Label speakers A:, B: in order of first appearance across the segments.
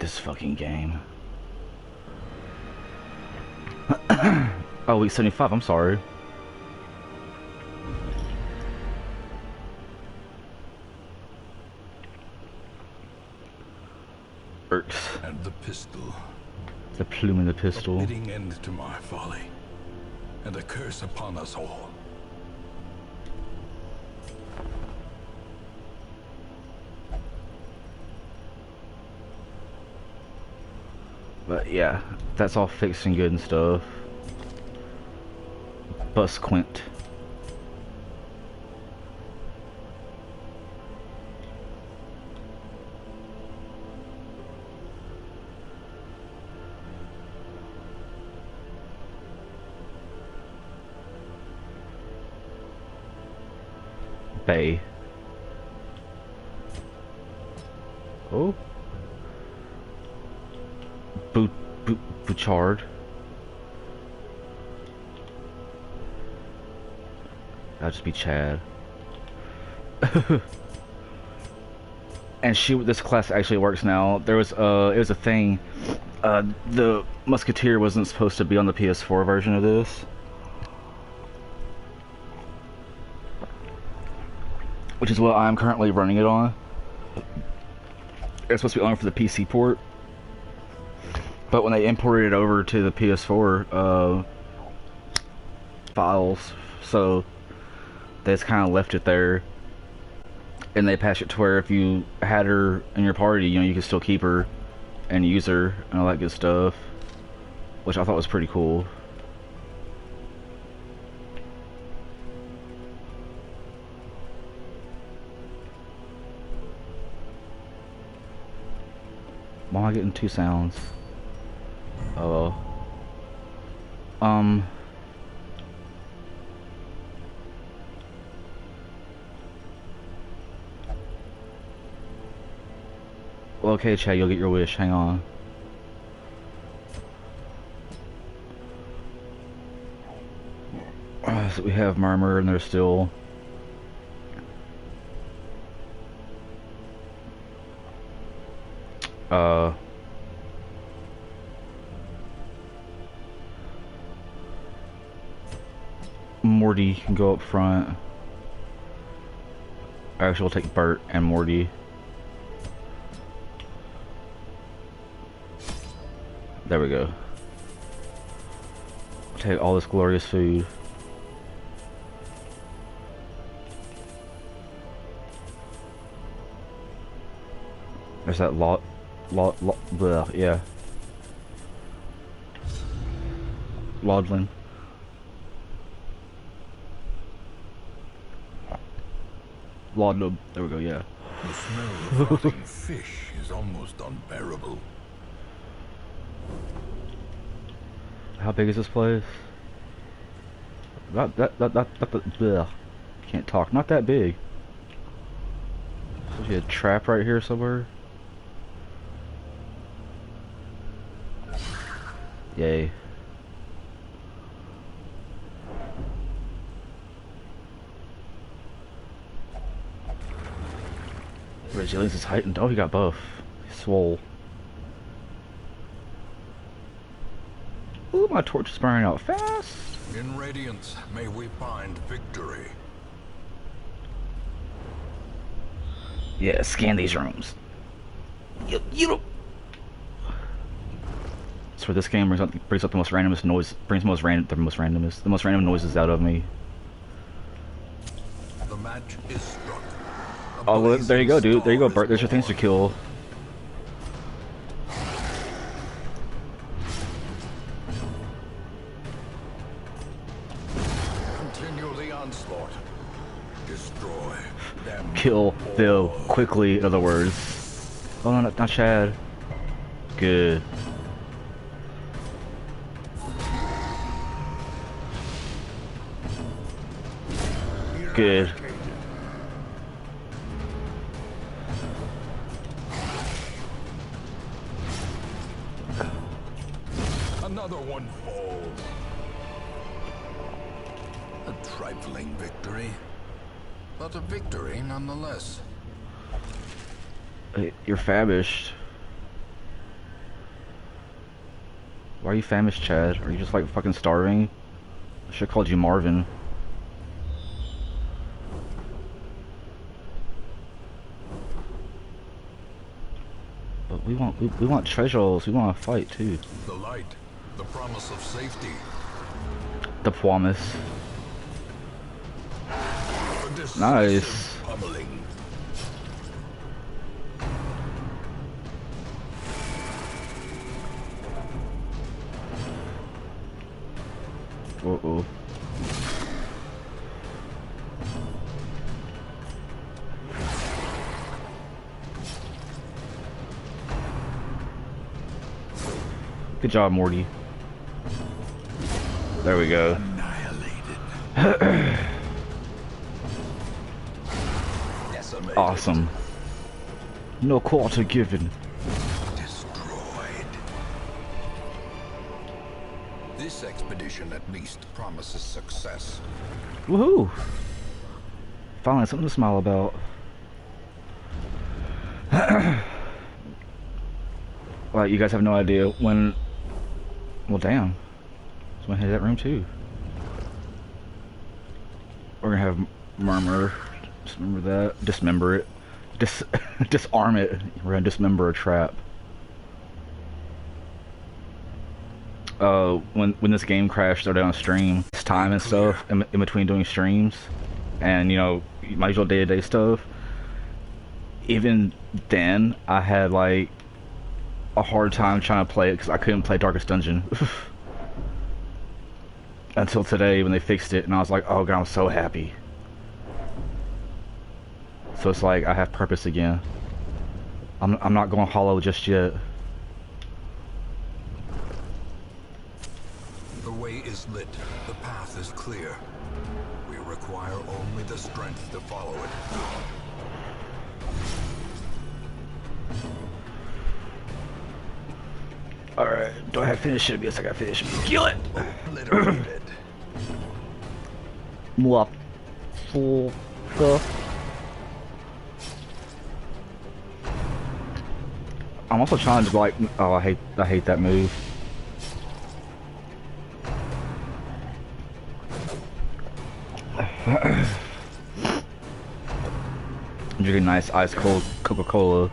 A: this fucking game. Oh, week 75, I'm sorry. Irks.
B: And the pistol.
A: The plume in the pistol.
B: A fitting end to my folly. And a curse upon us all.
A: But yeah, that's all fixed and good and stuff. Bus Quint. Bay. Oh. Bouchard. That'll just be Chad. And shoot, this class actually works now. There was it was a thing. The Musketeer wasn't supposed to be on the PS4 version of this, which is what I'm currently running it on. It's supposed to be on for the PC port, but when they imported it over to the PS4 files, so they just kind of left it there, and they patched it to where if you had her in your party, you know, you could still keep her and use her and all that good stuff, which I thought was pretty cool. Why am I getting two sounds? Oh. Well, okay, Chad, you'll get your wish. Hang on. So we have Murmur, and there's still... Morty can go up front. Actually, we'll take Bert and Morty. There we go. Take all this glorious food. There's that bleh, yeah. Laudlin. Laudlin. There we go, yeah.
B: The smell of rotting fish is almost unbearable.
A: How big is this place? Bleh. Can't talk. Not that big. There's a trap right here somewhere. Yay. Resilience is heightened. Oh, he got buff. He's swole. Ooh, my torch is burning out fast.
B: In Radiance, may we find victory.
A: Yeah, scan these rooms. You don't... So this game brings up the most randomest noise. The most random noises out of me.
B: The match is struck.
A: Oh, well, there you go, dude. There you go, Bert. There's your things to kill.
B: Continue the onslaught. Destroy them.
A: Kill Phil quickly, in other words. Oh, no, not Chad. Good. Good.
B: Another one falls. A trifling victory, but a victory nonetheless.
A: You're famished. Why are you famished, Chad? Are you just like fucking starving? I should have called you Marvin. But we want treasures. We want to fight too.
B: The light, the promise of safety.
A: The promise. Nice.
B: Pummeling.
A: Uh-oh. Good job, Morty. There we go.
B: Annihilated.
A: Awesome. No quarter given.
B: Destroyed. This expedition at least promises success.
A: Woohoo! Finally, something to smile about. Like, you guys have no idea when... Well, damn. Someone hit that room, too. We're gonna have Murmur. Dismember that. Dismember it. Disarm it. We're gonna dismember a trap. When this game crashed, started on stream, it's time and stuff in between doing streams, and you know, my usual day-to-day stuff. Even then, I had like a hard time trying to play it because I couldn't play Darkest Dungeon until today when they fixed it, and I was like, oh god, I'm so happy. So it's like I have purpose again. I'm not going hollow just yet.
B: The way is lit. The path is clear. We require only the strength to follow it.
A: Alright, do I have finish it? Yes, I got finish it. Kill it!
B: Obliterated.
A: Mwah. I'm also trying to like, oh, I hate that move. Drinking nice ice cold Coca-Cola.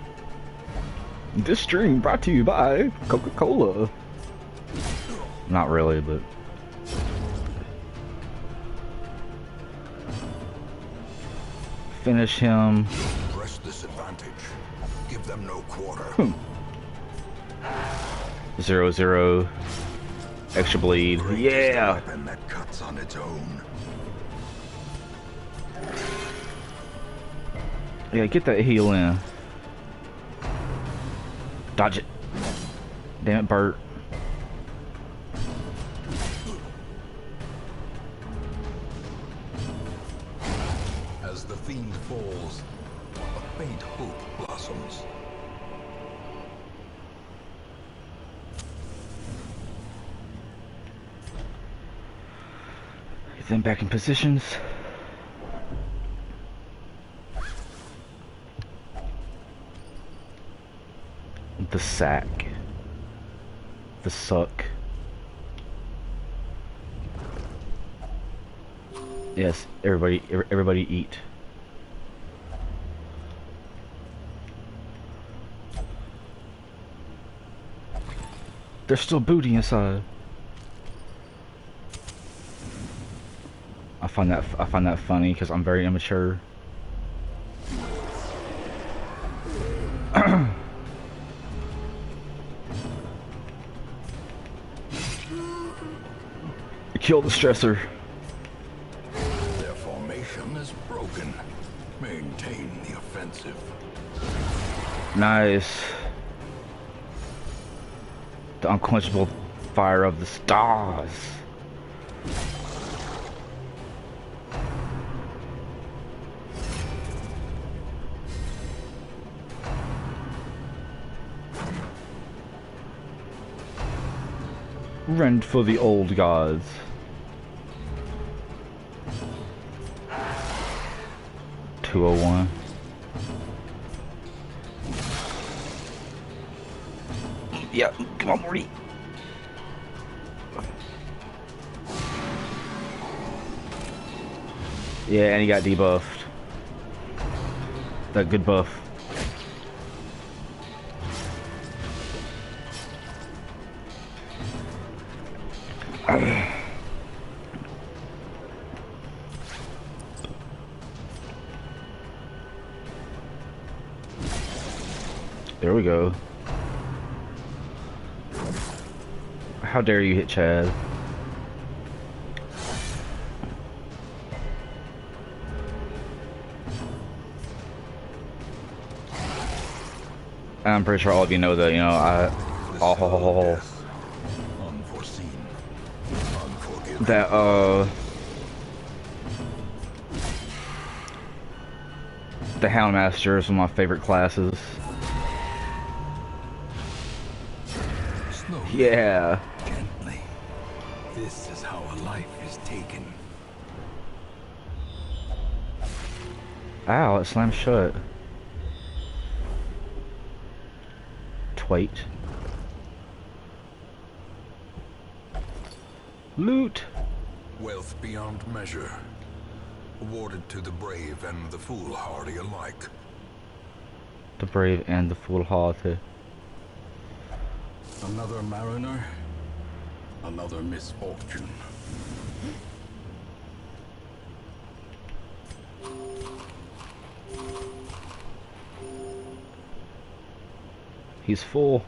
A: This stream brought to you by Coca-Cola. Not really, but finish him.
B: Press this advantage. Give them no quarter.
A: 0-0. Extra bleed. Yeah.
B: Weapon that cuts on its own.
A: Yeah, get that heal in. Dodge it. Damn it, Bert.
B: As the fiend falls, a faint hope blossoms.
A: Get them back in positions. The sack. The suck. Yes, everybody eat. There's still booty inside. I find that funny because I'm very immature. Kill the stressor.
B: Their formation is broken. Maintain the offensive.
A: Nice. The unquenchable fire of the stars. Rend for the old gods. $201. Yeah, come on, Morty. Yeah, and he got debuffed. That good buff. There we go. How dare you hit Chad? I'm pretty sure all of you know that, you know,
B: Unforeseen.
A: that, the Houndmaster is one of my favorite classes.
B: Slowly,
A: Yeah.
B: gently. This is how a life is taken.
A: Ow, it slammed shut. Twait. Loot.
B: Wealth beyond measure. Awarded to the brave and the foolhardy alike.
A: The brave and the foolhardy.
B: Another mariner. Another misfortune.
A: He's full.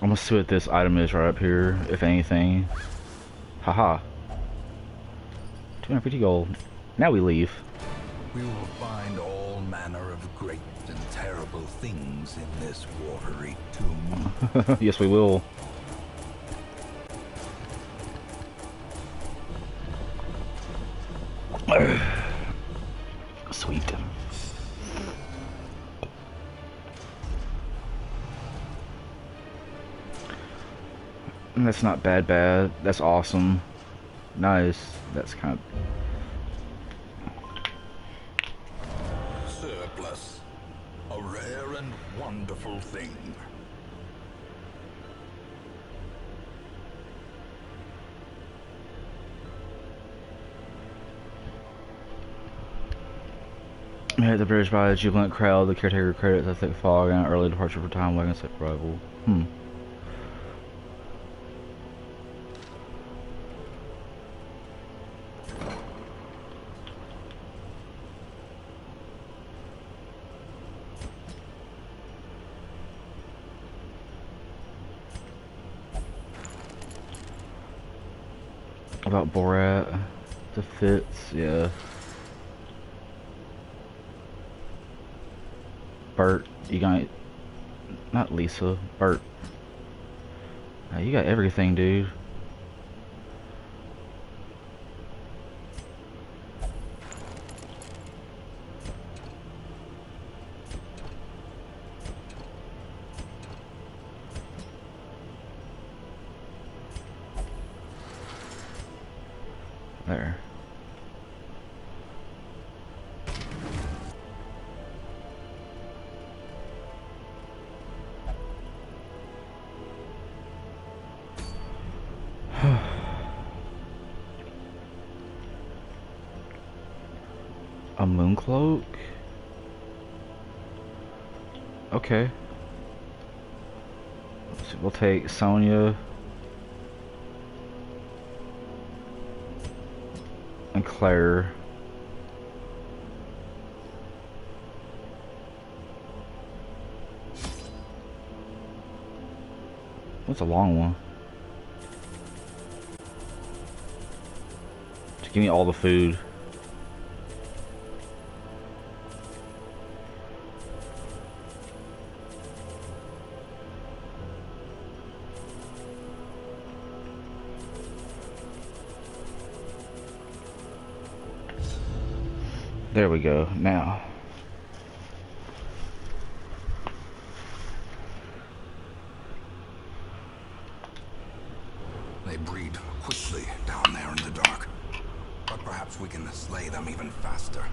A: I'm gonna see what this item is right up here, if anything. Haha. 250 gold. Now we leave.
B: We will find all manner of great and terrible things in this watery tomb.
A: Yes, we will. Sweet. That's not bad. That's awesome. Nice. That's kind of...
B: Surplus. A rare and wonderful thing.
A: At the bridge by a jubilant crowd, the caretaker credits a thick fog and an early departure for time wagon set arrival. About Borat, the fits, yeah. Bert, you got, not Lisa, Bert. You got everything, dude. There. A moon cloak? Okay. So we'll take Sonya and Claire. What's a long one? Just give me all the food. There we go. Now.
B: They breed quickly down there in the dark. But perhaps we can slay them even faster.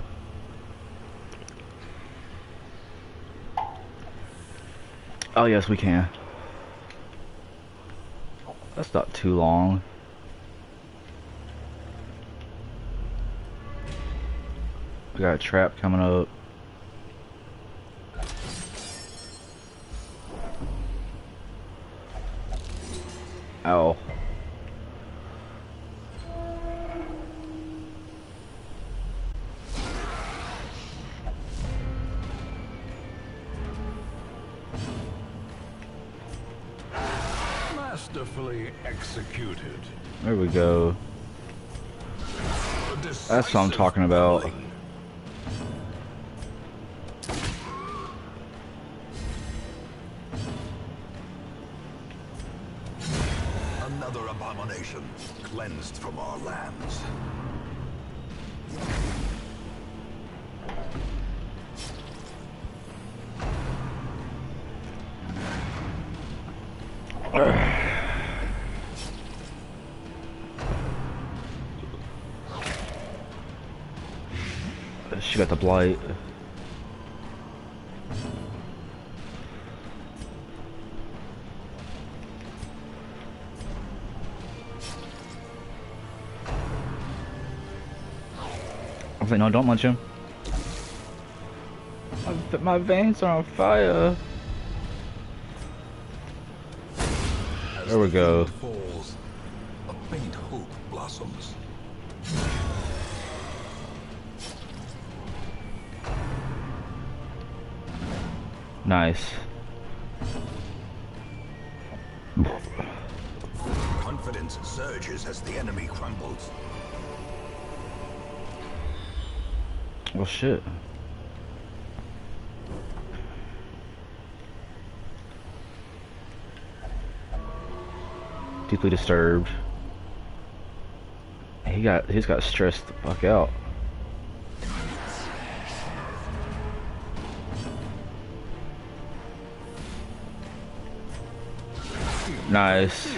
A: Oh yes, we can. That's not too long. We got a trap coming up. Ow.
B: Masterfully executed.
A: There we go. That's what I'm talking about.
B: Another abomination cleansed from our lands.
A: She got the blight. I was like, no, don't munch him. My veins are on fire. There we go.
B: Falls, a faint hope blossoms.
A: Nice.
B: Confidence surges as the enemy crumbles.
A: Well, shit. Deeply disturbed. He's got stressed the fuck out. Nice.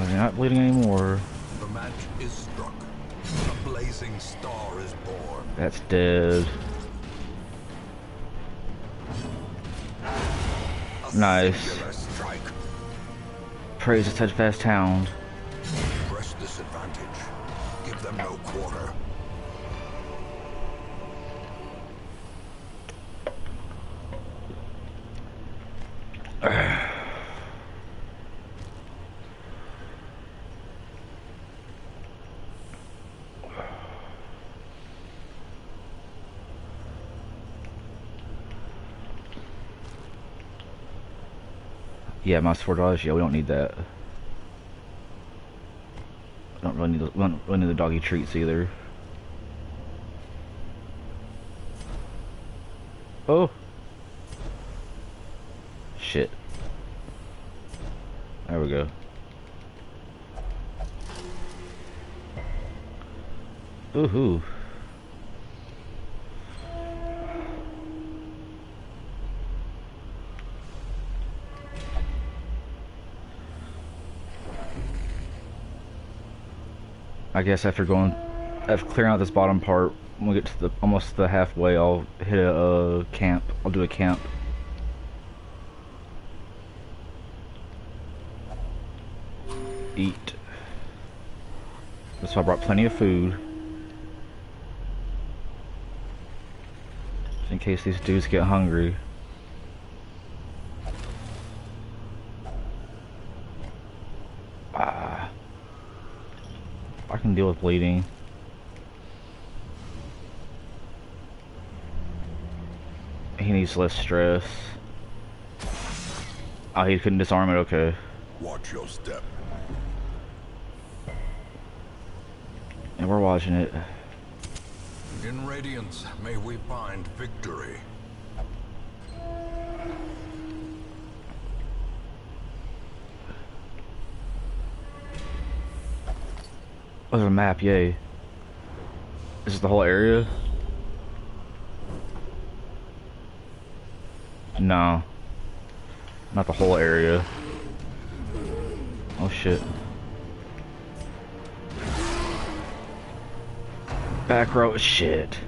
A: You're not bleeding anymore.
B: The match is struck. A blazing star is born.
A: That's dead. Nice.
B: Singular strike.
A: Praise the steadfast hound.
B: Press this advantage. Give them no quarter.
A: Yeah, minus $4. Yeah, we don't need that. Don't really need we don't really need the doggy treats either. Oh. Shit. There we go. Ooh-hoo. I guess after clearing out this bottom part, when we get to almost the halfway, I'll hit a camp. I'll do a camp. Eat. So I brought plenty of food. In case these dudes get hungry. I can deal with bleeding. He needs less stress. Oh, he couldn't disarm it, okay.
B: Watch your step.
A: And we're watching it.
B: In Radiance, may we find victory.
A: Oh, there's a map, yay. Is it the whole area? No. Not the whole area. Oh shit. Back row, shit.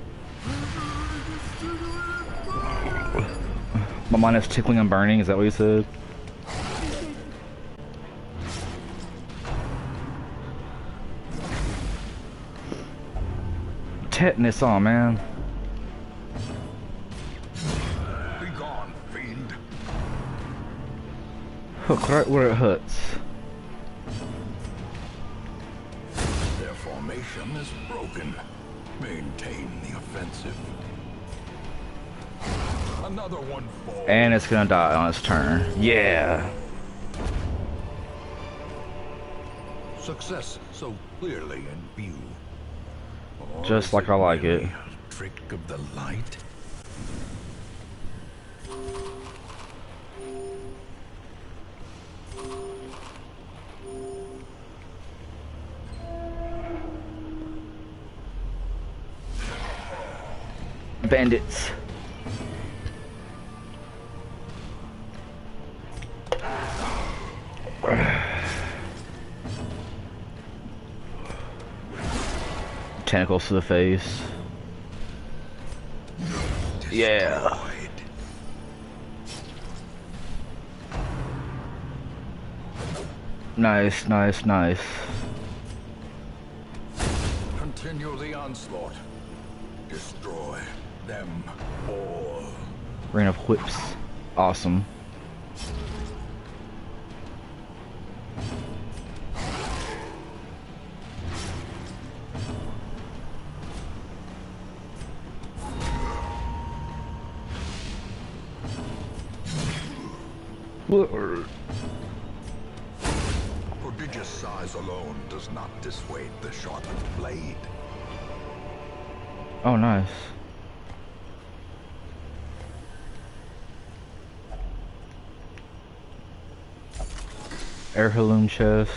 A: My mind is tickling and burning, is that what you said? Tetanus on, man.
B: Be gone, fiend.
A: Hook right where it hurts.
B: Their formation is broken. Maintain the offensive. Another one falls.
A: And it's gonna die on its turn. Yeah.
B: Success so clearly in view. Or
A: Just
B: is
A: like I like
B: merely
A: it.
B: a trick of the light.
A: Bandits. Tentacles to the face. Yeah.
B: Destroyed.
A: Nice, nice, nice.
B: Continue the onslaught. Destroy them all.
A: Rain of whips. Awesome.
B: Prodigious size alone does not dissuade the sharpened blade.
A: Oh, nice. Heirloom chest.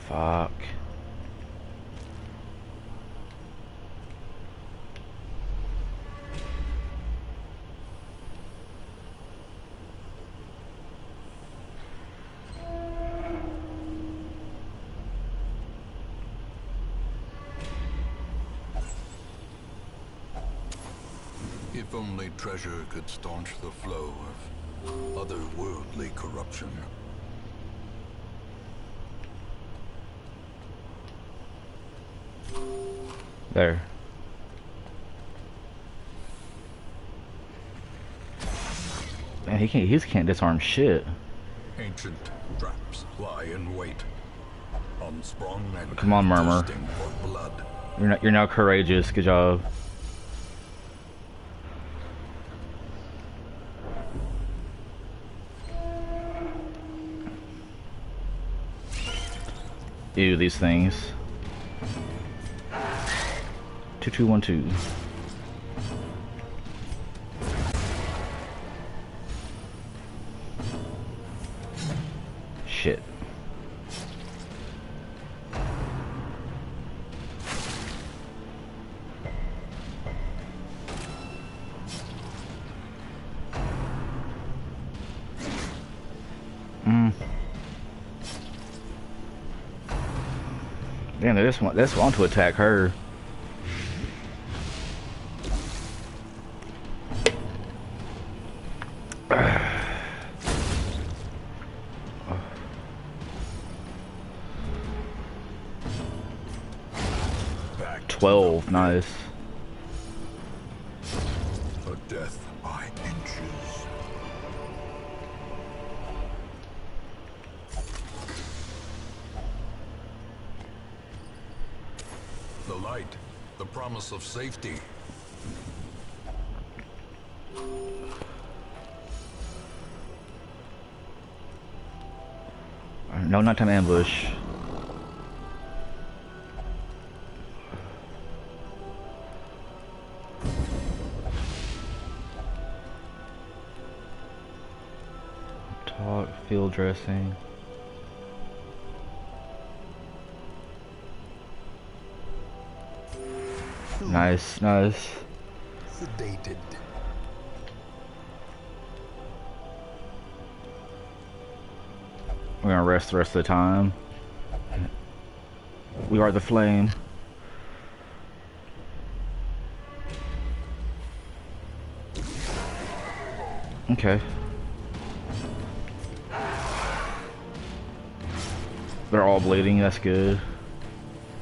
A: Fuck.
B: If only treasure could staunch the flow of otherworldly corruption.
A: There. Man, he can't disarm shit.
B: Ancient traps lie in wait. Unsprung and
A: Come on, Murmur.
B: thirsting for blood.
A: You're now courageous. Good job. Ew, these things. 2212. Shit. Damn, they just want to attack her.
B: Back to
A: 12,
B: the
A: nice.
B: A death by inches. The light, the promise of safety.
A: No nighttime ambush. Field dressing. Nice, nice.
B: Sedated.
A: We're gonna rest the rest of the time. We are the flame. Okay. They're all bleeding, that's good.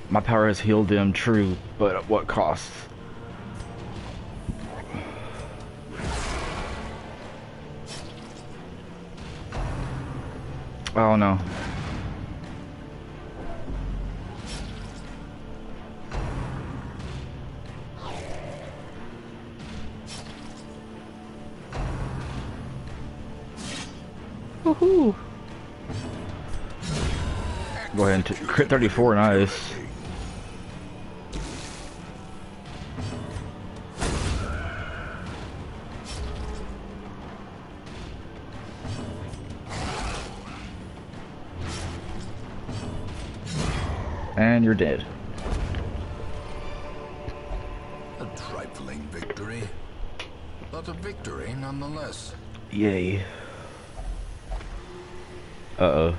A: My power has healed them, true, but at what cost? Oh no. Woohoo! Go ahead and crit 34, nice. And you're dead.
B: A trifling victory, but a victory nonetheless.
A: Yay. Uh-oh.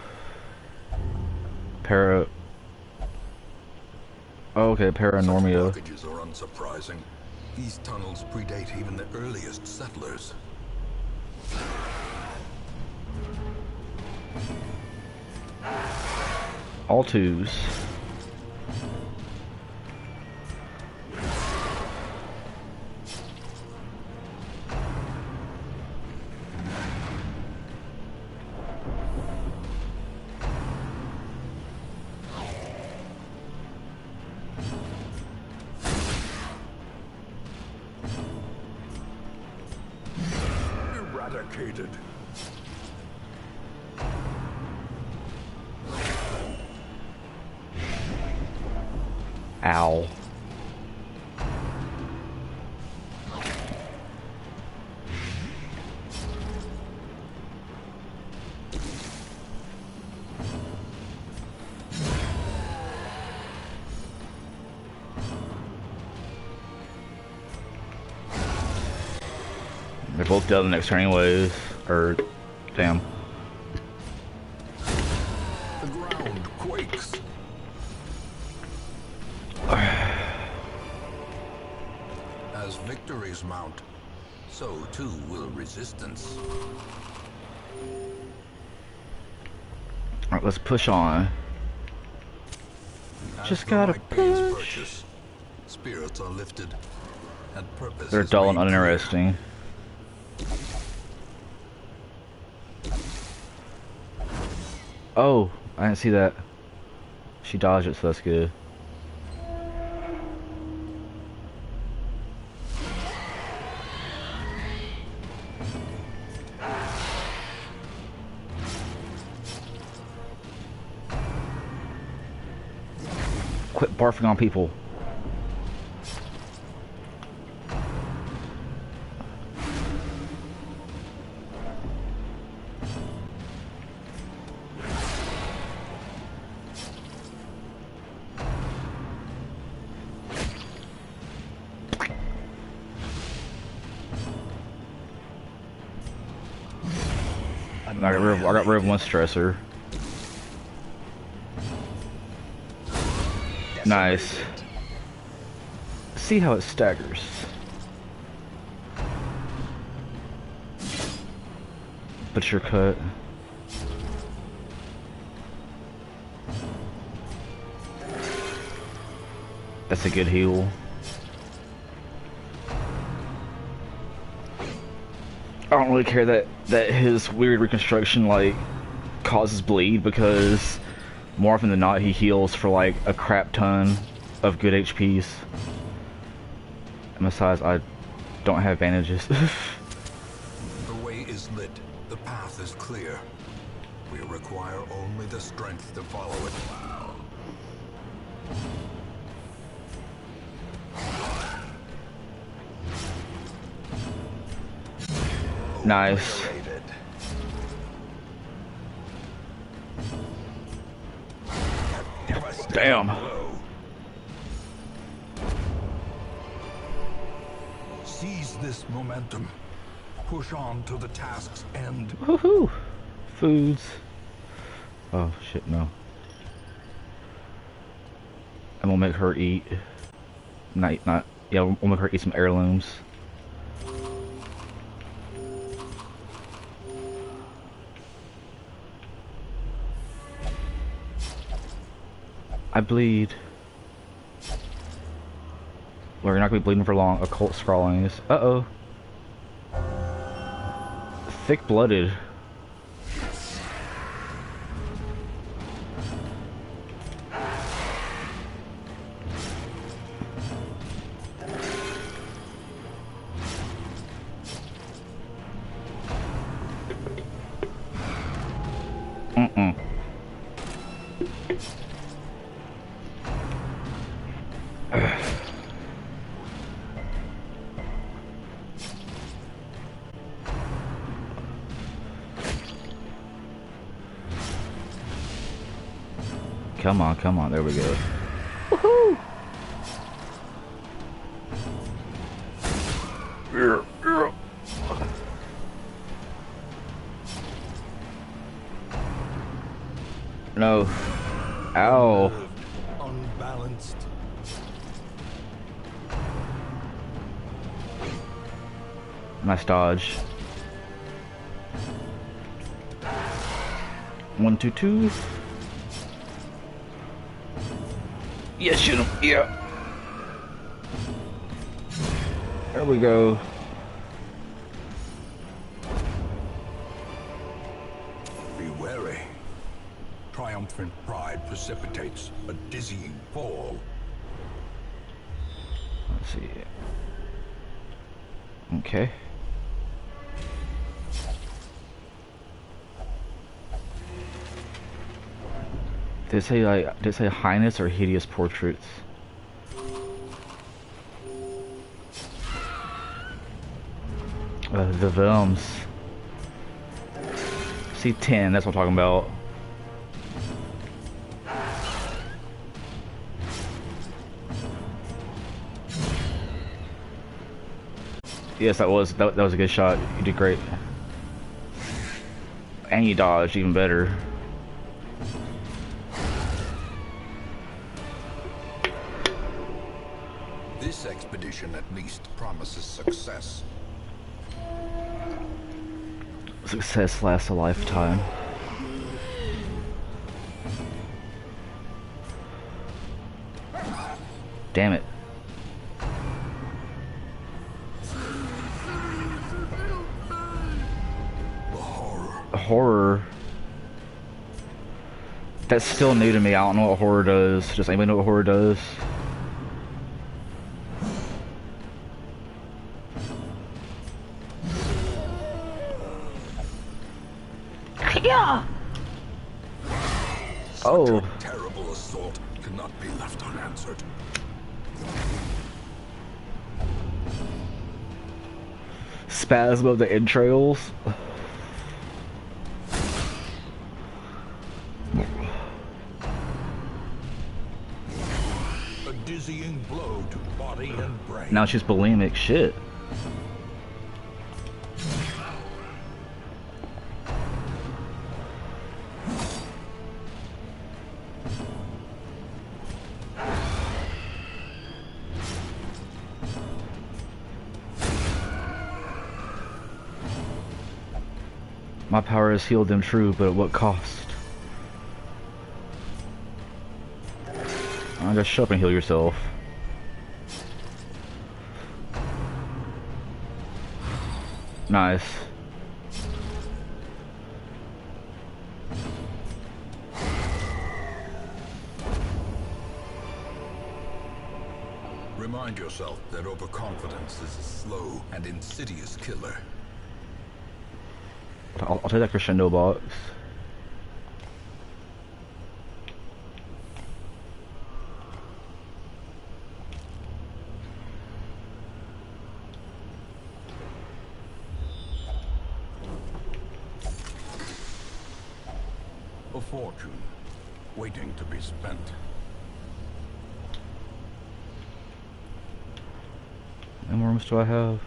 A: Oh, okay, Paranormia.
B: Such blockages are unsurprising. These tunnels predate even the earliest settlers.
A: All twos.
B: Eradicated.
A: Ow. They're both dead the next turn anyways. Or, damn.
B: The ground quakes. As victories mount, so too will resistance.
A: Alright, let's push on. Just gotta push.
B: Spirits are lifted, and purpose.
A: They're dull and uninteresting. Oh, I didn't see that. She dodged it, so that's good. Quit barfing on people. I got rid of one stressor. Nice. See how it staggers. Butcher cut. That's a good heal. I don't really care that his weird reconstruction like causes bleed, because more often than not he heals for like a crap ton of good HPs. And besides, I don't have bandages.
B: The way is lit. The path is clear. We require only the strength to follow it.
A: Nice. Damn.
B: Blow. Seize this momentum. Push on to the task's end.
A: Woohoo! Foods. Oh shit, no. I'm gonna make her eat. Yeah, we'll make her eat some heirlooms. I bleed. Well, you're not gonna be bleeding for long. Occult scrawlings. Uh-oh. Thick-blooded. Mm-mm. Come on, come on, there we go. Woohoo! No. Ow.
B: Unbalanced.
A: Nice dodge. 1, 2, 2. Yeah, shoot him. Yeah. There we go.
B: Be wary. Triumphant pride precipitates a dizzying fall.
A: Let's see. Okay. Did it say highness or hideous portraits? The films. C10, that's what I'm talking about. Yes, that was a good shot. You did great. And you dodged even better.
B: This expedition at least promises success.
A: Success lasts a lifetime. Damn it. Horror. That's still new to me. I don't know what horror does. Does anybody know what horror does? Yeah.
B: Oh. Such a terrible assault cannot be left unanswered.
A: Spasm of the entrails.
B: A dizzying blow to body and brain.
A: Now she's bulimic. Shit. My power has healed them, true, but at what cost? Just shut up and heal yourself. Nice.
B: Remind yourself that overconfidence is a slow and insidious killer.
A: I'll take that crescendo box.
B: A fortune, waiting to be spent.
A: How many rooms do I have?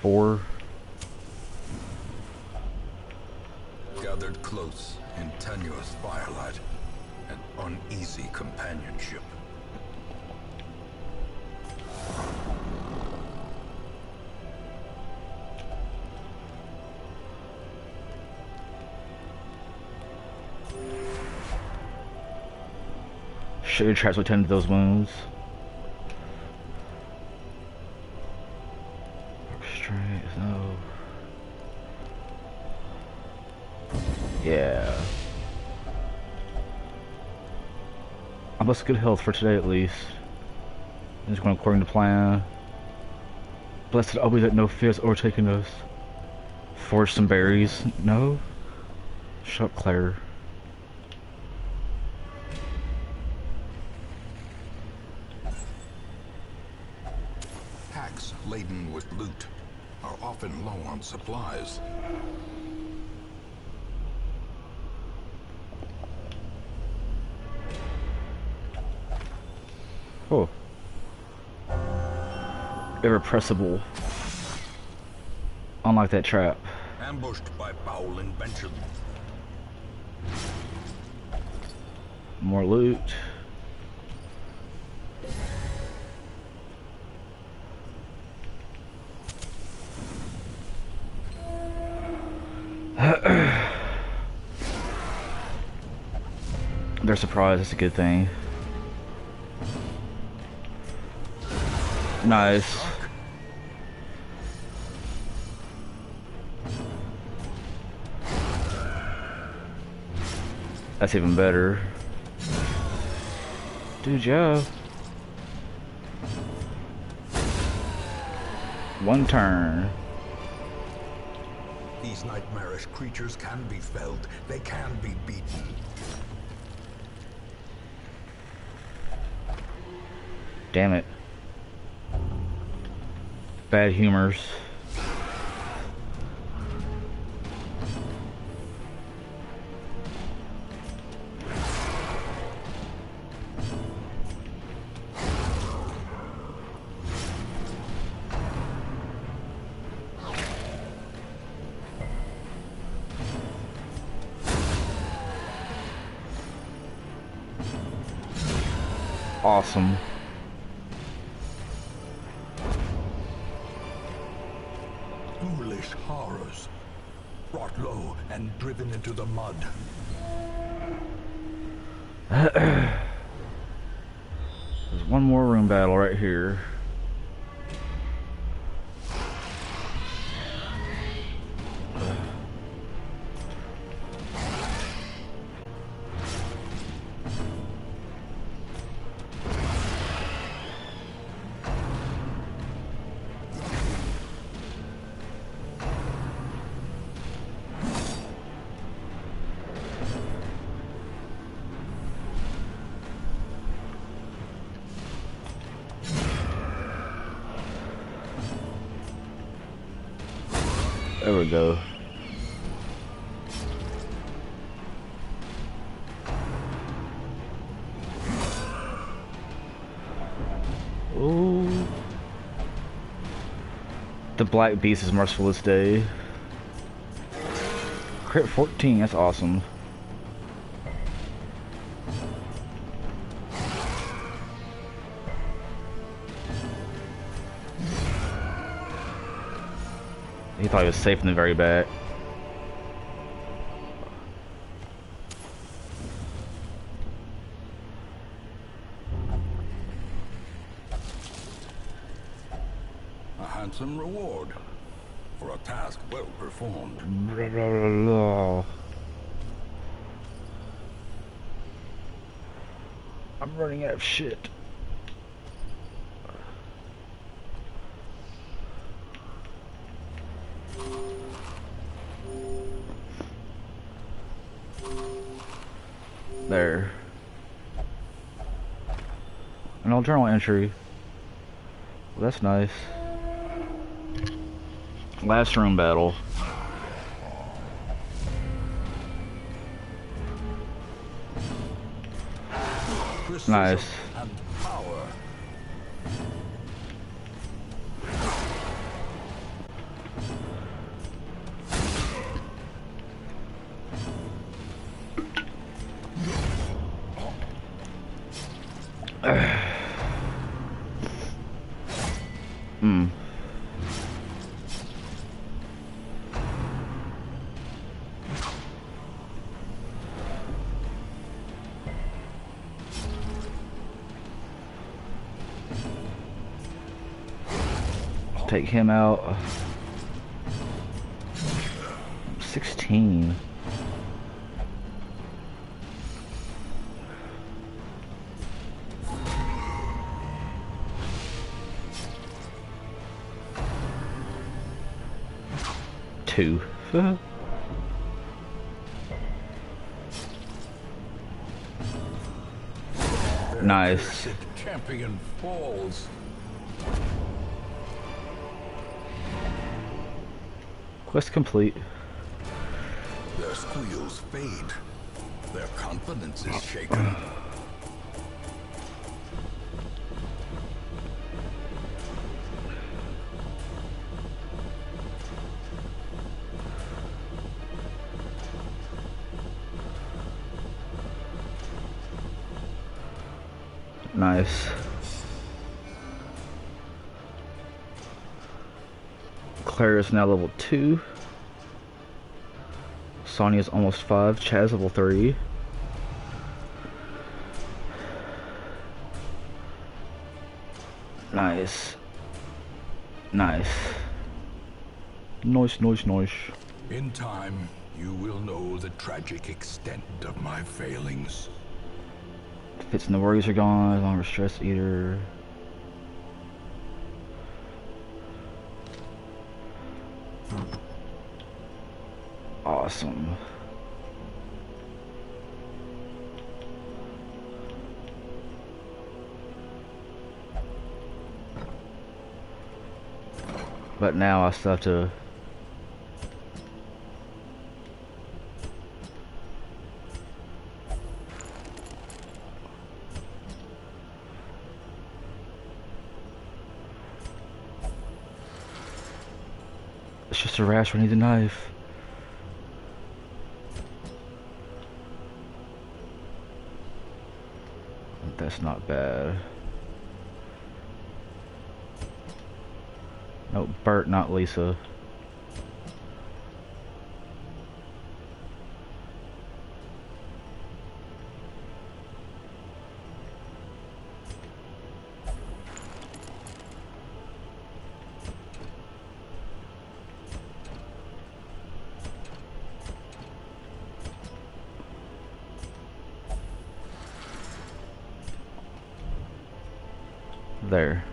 A: 4.
B: Gathered close in tenuous firelight, an uneasy companionship.
A: Shade traps will tend to those wounds. Strength, no. Yeah. I'm just good health for today at least. Just going according to plan. Blessed are we that no fears overtaken us. Forge some berries. No? Shut up, Claire.
B: Packs laden with loot are often low on supplies.
A: Oh. Irrepressible. Unlike that trap.
B: Ambushed by foul invention.
A: More loot. They're surprised, that's a good thing. Nice. That's even better. Dude, yeah. One turn.
B: These nightmarish creatures can be felled. They can be beaten.
A: Damn it. Bad humors. Awesome.
B: Foolish horrors, brought low and driven into the mud.
A: There's one more room battle right here. There we go. Ooh. The Black Beast is merciful this day. Crit 14, that's awesome. He thought he was safe in the very back.
B: A handsome reward for a task well performed.
A: I'm running out of shit. There. An journal entry. Well, that's nice. Last room battle.
B: Precision
A: Nice.
B: and power.
A: Hmm. Take him out. 16. Two. Nice.
B: Champion falls.
A: Quest complete.
B: Their squeals fade. Their confidence is shaken.
A: Nice. Claire is now level 2. Sonya's almost 5. Chaz level 3. Nice. Nice. Nice.
B: In time, you will know the tragic extent of my failings.
A: Fits and the worries are gone. Longer stress eater. Awesome. But now I still have to it's just a rash. We need a knife. That's not bad. No, Bert, not Lisa. There.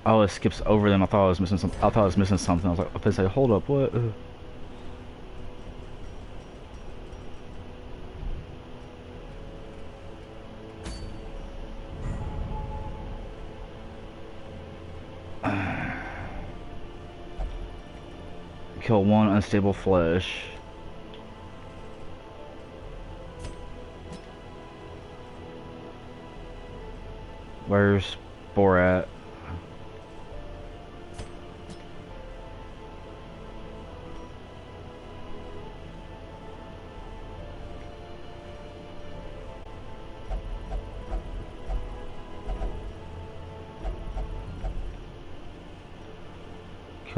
A: Oh, it skips over them. I thought I was missing some. I thought I was missing something. I was like, I was like, hold up, what? Kill one unstable flesh. Where's Borat?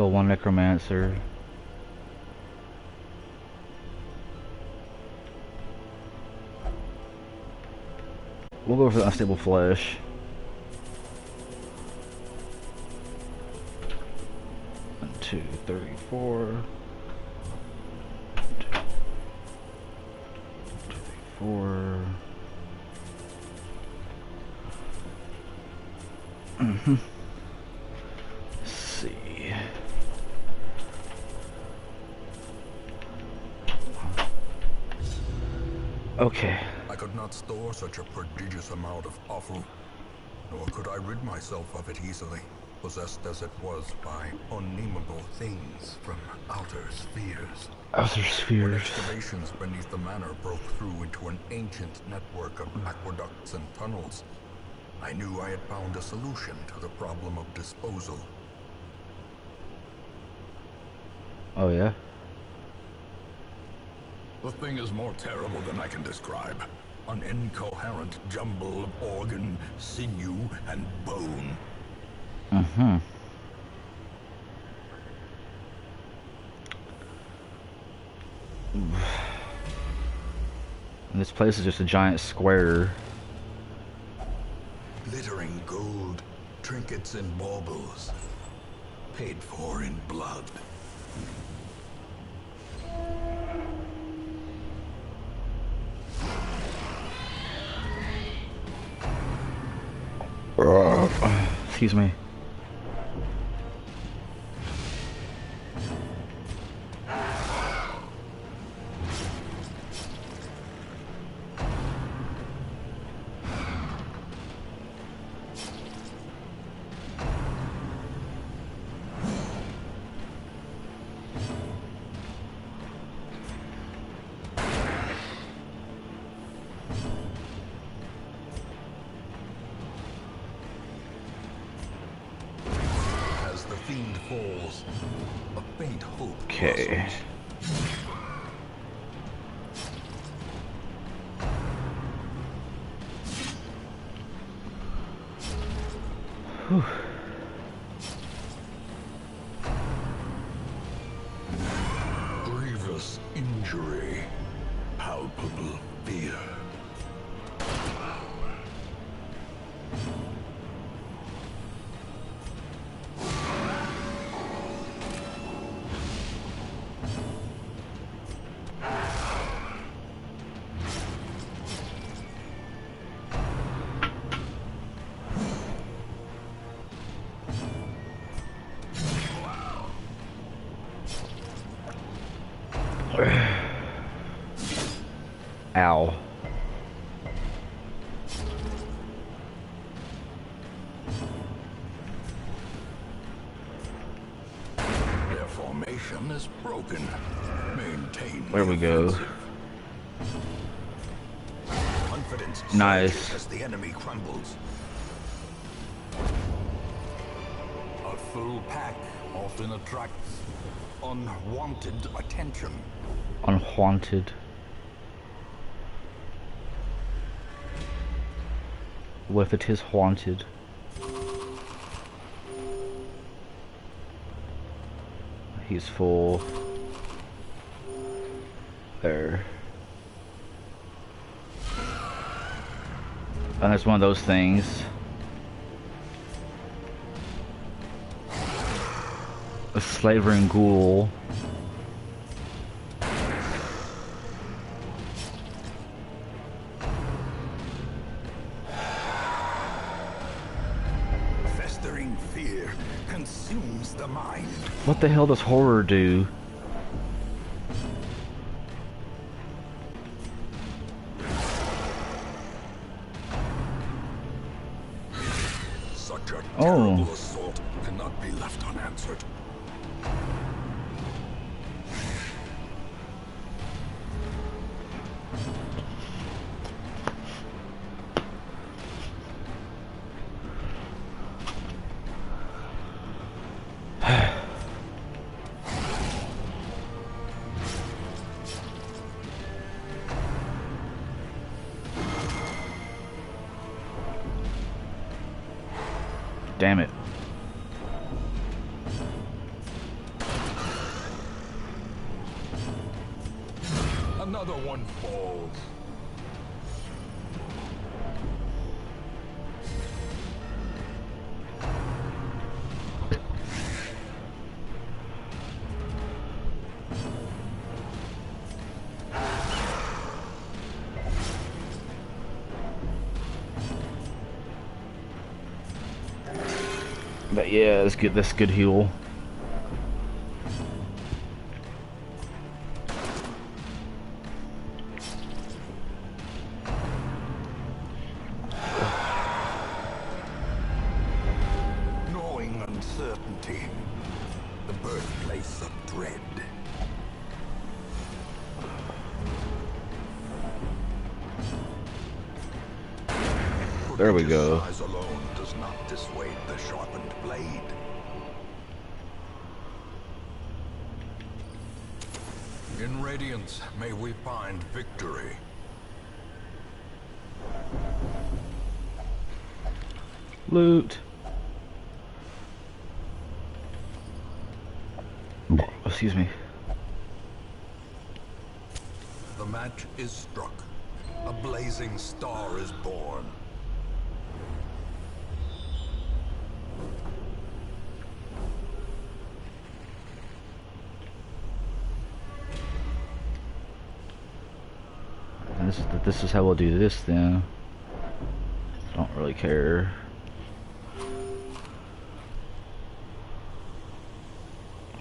A: Kill one necromancer. We'll go for the unstable flesh. One, 2, 34. 34. Let's see. Okay.
B: I could not store such a prodigious amount of offal, nor could I rid myself of it easily, possessed as it was by unnameable things from outer spheres.
A: Outer
B: When
A: spheres.
B: excavations beneath the manor broke through into an ancient network of aqueducts and tunnels, I knew I had found a solution to the problem of disposal.
A: Oh yeah?
B: The thing is more terrible than I can describe. An incoherent jumble of organ, sinew, and bone.
A: Mm-hmm. And this place is just a giant square.
B: Glittering gold, trinkets and baubles. Paid for in blood.
A: Excuse me.
B: As the fiend falls, a faint hope
A: Okay.
B: blossoms.
A: Whew.
B: Grievous injury, palpable fear.
A: Ow.
B: Their formation is broken. Maintain
A: There we go.
B: offensive. Confidence
A: Nice.
B: surges as the enemy crumbles. A full pack often attracts unwanted attention.
A: Unwanted. What if it is haunted? He's full. There. And there's one of those things. A slavering ghoul.
B: Festering fear consumes the mind.
A: What the hell does horror do?
B: Such a
A: Oh.
B: terrible assault cannot be left unanswered.
A: Damn it.
B: Another one falls.
A: But yeah, that's good. That's good heal.
B: Gnawing uncertainty, the birthplace of dread.
A: There we go.
B: Size alone does not dissuade the sharpened blade. In Radiance, may we find victory.
A: Loot. Excuse me.
B: The match is struck. A blazing star is born.
A: This is how we'll do this then. I don't really care.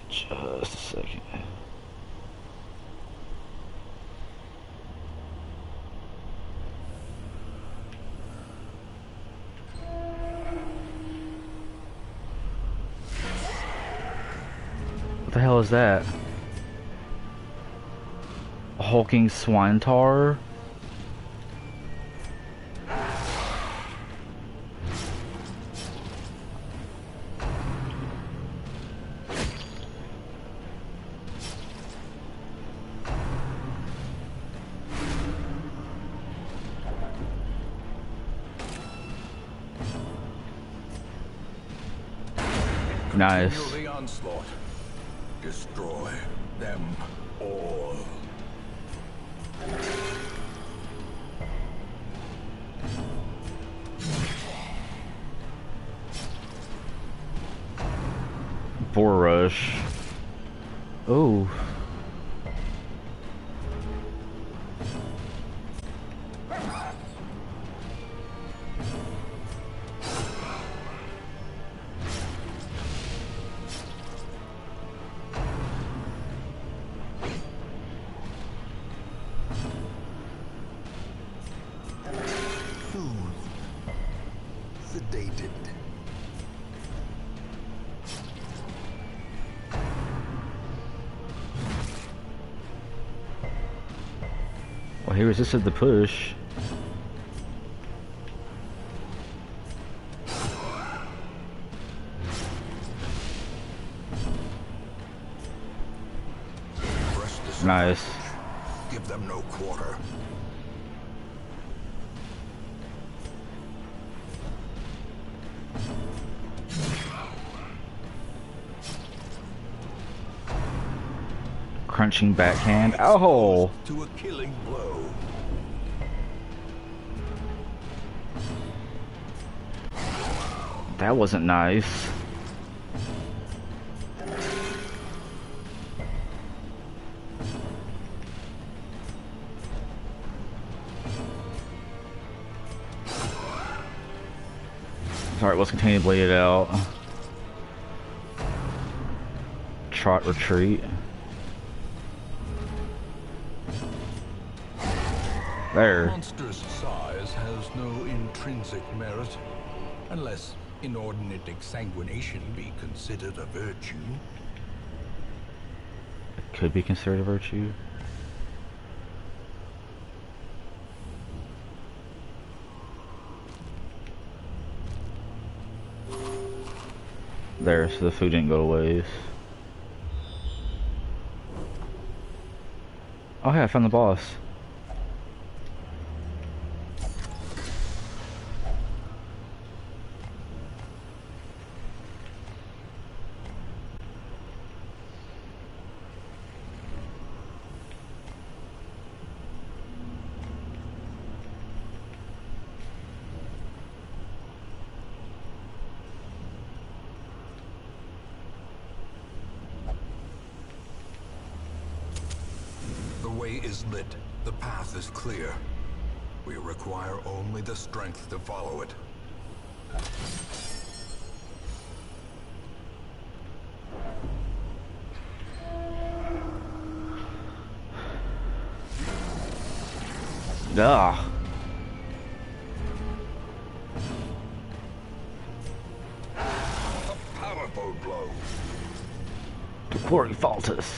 A: Just a second. What the hell is that? A hulking swine tar? Nice.
B: Continue the onslaught. Destroy them all.
A: Boar rush. Oh.
B: Sedated.
A: Well, he resisted the push. Nice.
B: Give them no quarter.
A: Crunching backhand. Oh!
B: To a killing blow.
A: That wasn't nice. Alright, let's continue to bleed it out. Trot retreat. There.
B: Monster's size has no intrinsic merit, unless inordinate exsanguination be considered a virtue.
A: It could be considered a virtue. There, so the food didn't go to waste. Oh hey, I found the boss.
B: The way is lit. The path is clear. We require only the strength to follow it.
A: Ugh.
B: A powerful blow.
A: To Quarry Faltus.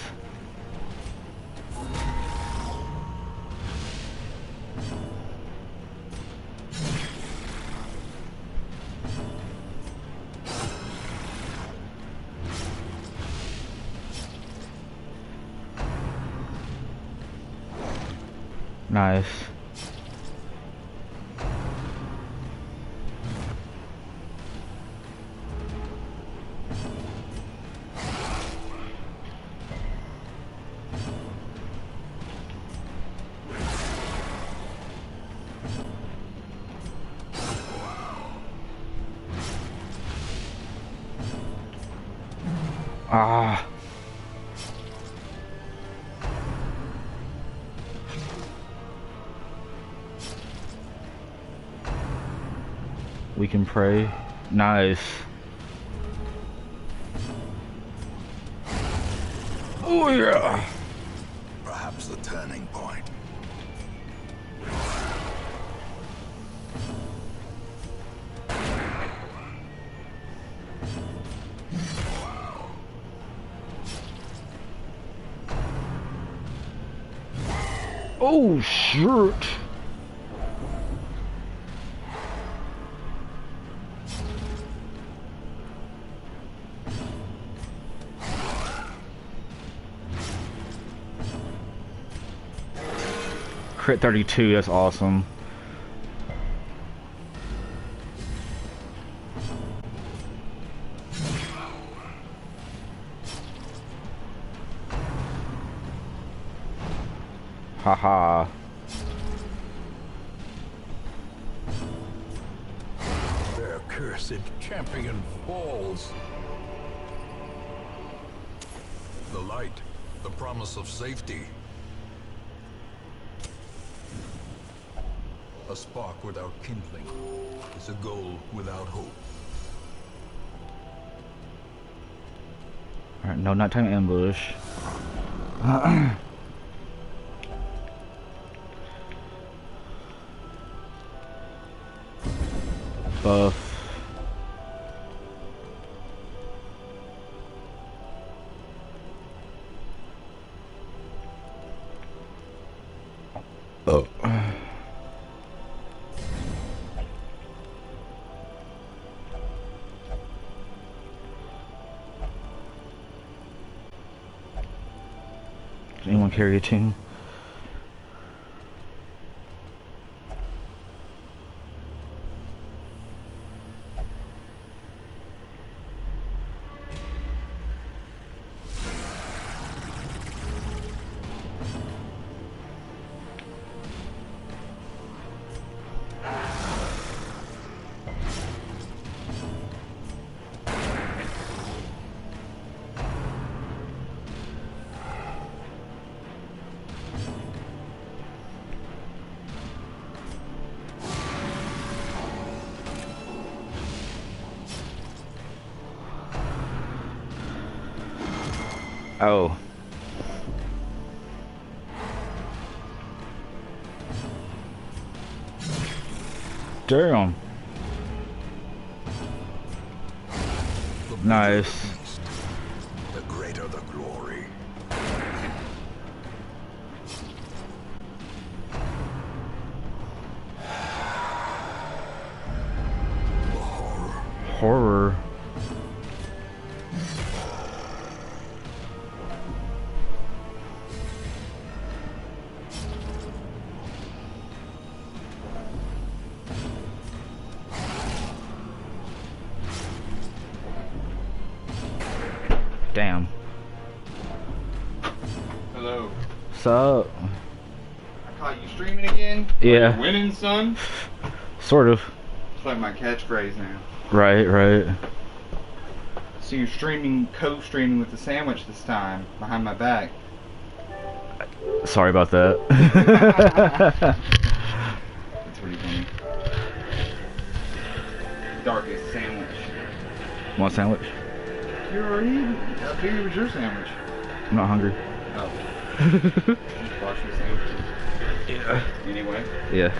A: Nice. Ah. We can pray. Nice. Oh yeah.
B: Perhaps the turning point.
A: Oh shit. Crit 32, that's awesome. Haha.
B: Their cursed champion falls. The light, the promise of safety. A spark without kindling is a goal without hope.
A: Alright, no nighttime ambush. Buff. Oh. Does anyone carry a tune? Oh. Damn. Nice.
B: The greater the glory. The horror.
A: Horror. Damn.
C: Hello.
A: What's up?
C: I caught you streaming again?
A: Yeah.
C: You're winning, son?
A: Sort of.
C: It's like my catchphrase now.
A: Right, right.
C: So you're streaming, co-streaming with the sandwich this time, behind my back.
A: Sorry about that.
C: That's pretty funny. Darkest sandwich.
A: Want a sandwich?
C: You already eating? I figured it was your sandwich.
A: I'm not hungry.
C: Oh. washing sandwiches.
A: Yeah.
C: Anyway.
A: Yeah.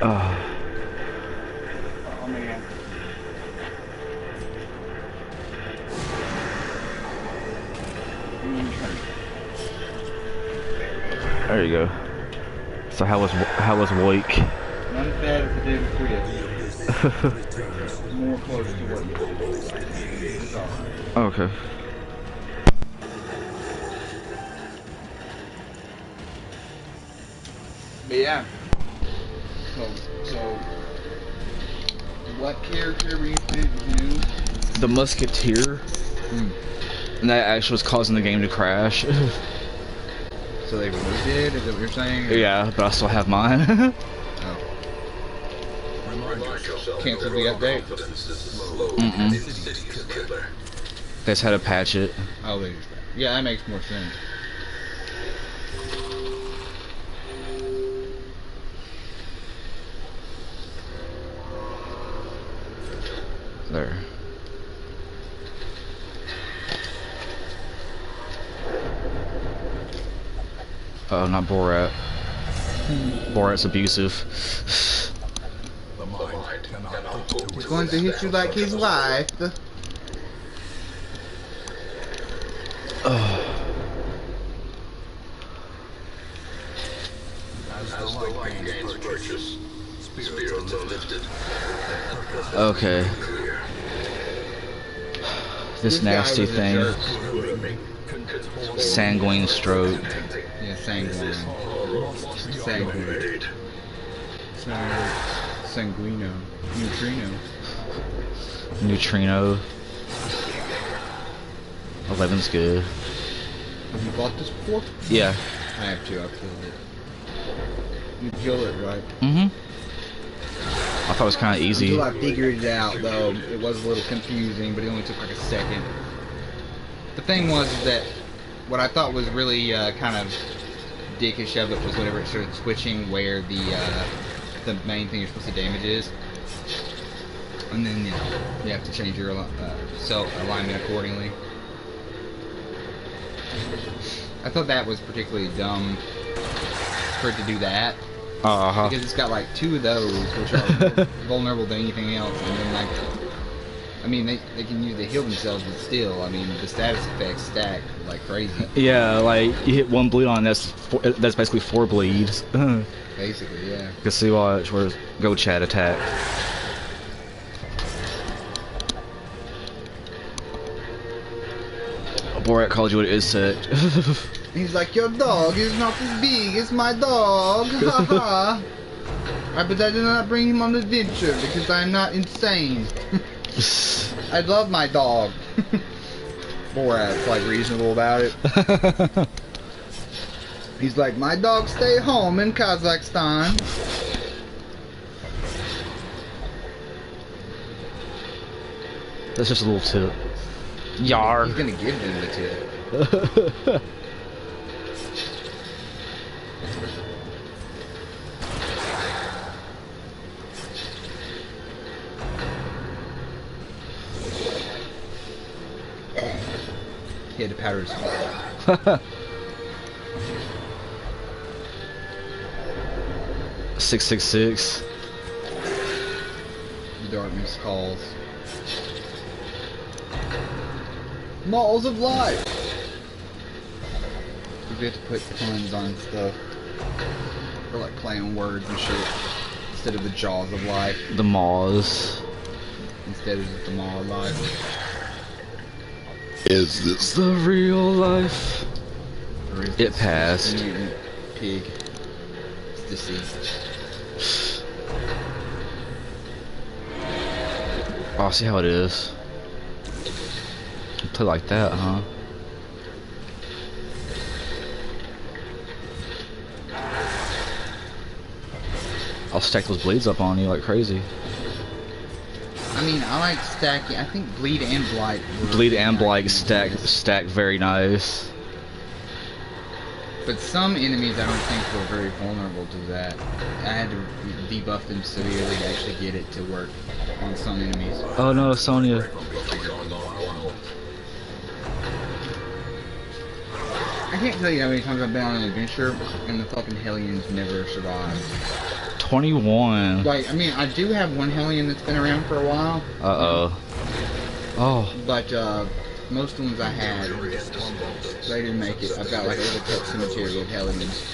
A: Oh.
C: Oh man.
A: There you go. So how was Wake?
C: Not as bad as the day before yesterday. More close to what yesterday was. It's alright.
A: Okay.
C: But yeah. So what character were you new?
A: The Musketeer. And that actually was causing the game to crash.
C: So they removed it? Is that what you're saying?
A: Yeah, but I still have mine.
C: Oh. Cancel the update?
A: They just had to patch it.
C: Oh, they just... Yeah, that makes more sense.
A: There. Oh, not Borat. Borat's abusive.
B: The mind cannot hope to
C: He's going to hit you like his wife.
B: As the light gains purchase, spirits are lifted.
A: Okay. This
C: guy
A: nasty
C: was a
A: thing.
C: jerk.
A: Sanguine stroke.
C: Yeah, sanguine. Sanguine. Sanguino. Neutrino.
A: Neutrino. 11's good.
C: Have you bought this before?
A: Yeah.
C: I have to. I killed it. You kill it, right?
A: Mm-hmm. I thought it was kind of easy.
C: Until I figured it out, though, it was a little confusing, but it only took like a second. The thing was that what I thought was really kind of dickish of it was whenever it started switching where the main thing you're supposed to damage is, and then you have to change your alignment accordingly. I thought that was particularly dumb for it to do that.
A: Uh-huh.
C: Because it's got like 2 of those, which are vulnerable to anything else, and then like, I mean, they can use to heal themselves, but still, I mean, the status effects stack like crazy.
A: Yeah, like you hit 1 bleed on, that's basically 4 bleeds.
C: Basically, yeah.
A: You can see watch where go Chad attack. Borat called you what it is said.
C: He's like, your dog is not as big as my dog, haha. But I did not bring him on an adventure because I am not insane. I love my dog. Borat's like reasonable about it. He's like, my dog stay home in Kazakhstan.
A: That's just a little tip. Yar.
C: He's gonna give them the tip. He had to powder his skull.
A: 666.
C: The darkness calls. Malls of life! We have to put puns on stuff. Or like play on words and shit. Instead of the jaws of life.
A: The maws.
C: Instead of just the maw of life.
A: Is this the real life?
C: Or is
A: It
C: this
A: passed.
C: a mutant pig? It's deceased.
A: Oh, see how it is. Play like that, huh? I'll stack those blades up on you like crazy.
C: I mean, I like stacking. I think bleed and blight.
A: Bleed and blight stack very nice.
C: But some enemies I don't think were very vulnerable to that. I had to debuff them severely to actually get it to work on some enemies.
A: Oh no, Sonya.
C: I can't tell you how many times I've been on an adventure and the fucking Hellions never survived.
A: 21.
C: Like, I mean, I do have one Hellion that's been around for a while.
A: Uh-oh. Oh.
C: But, most of the ones I had, they didn't make it. I've got like a little pet cemetery of Hellions.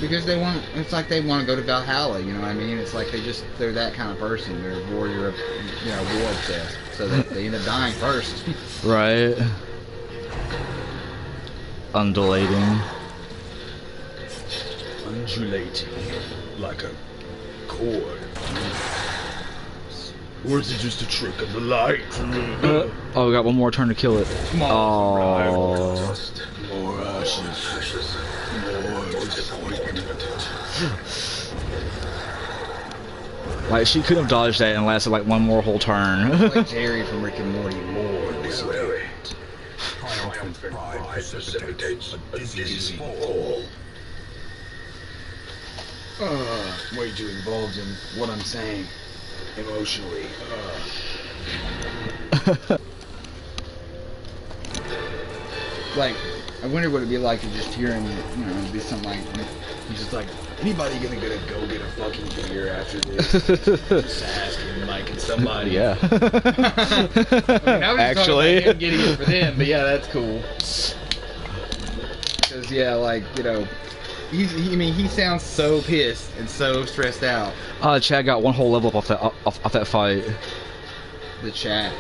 C: Because they want, it's like they want to go to Valhalla, you know what I mean? It's like they're that kind of person. They're a warrior, war obsessed. So they end up dying first.
A: Right. Undulating.
D: Undulating like a cord. Or is it just a trick of the light?
A: Oh, we got one more turn to kill it. Oh.
D: More ashes. More disappointment.
A: Like, she could have dodged that and lasted like one more whole turn.
C: Like Jerry from Rick and Morty.
D: More despair.
B: Triumphant pride precipitates a dizzy fall.
D: Way too involved in what I'm saying. Emotionally.
C: Like, I wonder what it'd be like to just hear him, it'd be something like,
D: He's just like, anybody gonna go get a fucking beer after this? Just asking, like, can somebody?
A: Yeah.
C: I mean, I was
A: Actually.
C: just talking about him getting it for them, but yeah, that's cool. Because, yeah, like, he sounds so pissed and so stressed out.
A: Chad got one whole level up off that fight.
C: The chat.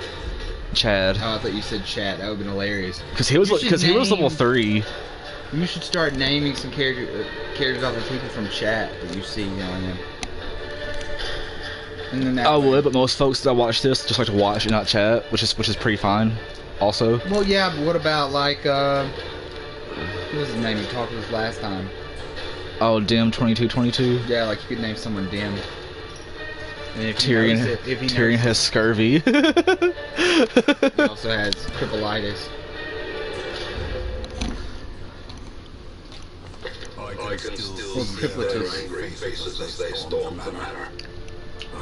A: Chad.
C: Oh, I thought you said chat. That would have been hilarious.
A: Because he was level 3.
C: You should start naming some characters off of people from chat that you see, and then that
A: I
C: way.
A: would, but most folks that watch this just like to watch and not chat, which is pretty fine. Also.
C: Well, yeah, but what about like what was his name? You talked to us last time.
A: Oh, Dim 2222.
C: Yeah, like you could name someone Dim. And if
A: Tyrion.
C: if he
A: Tyrion
C: knows,
A: has scurvy.
C: he also has crippleitis.
B: I can still
C: Well,
B: see their
C: Crippletus.
B: angry faces as they storm the manor.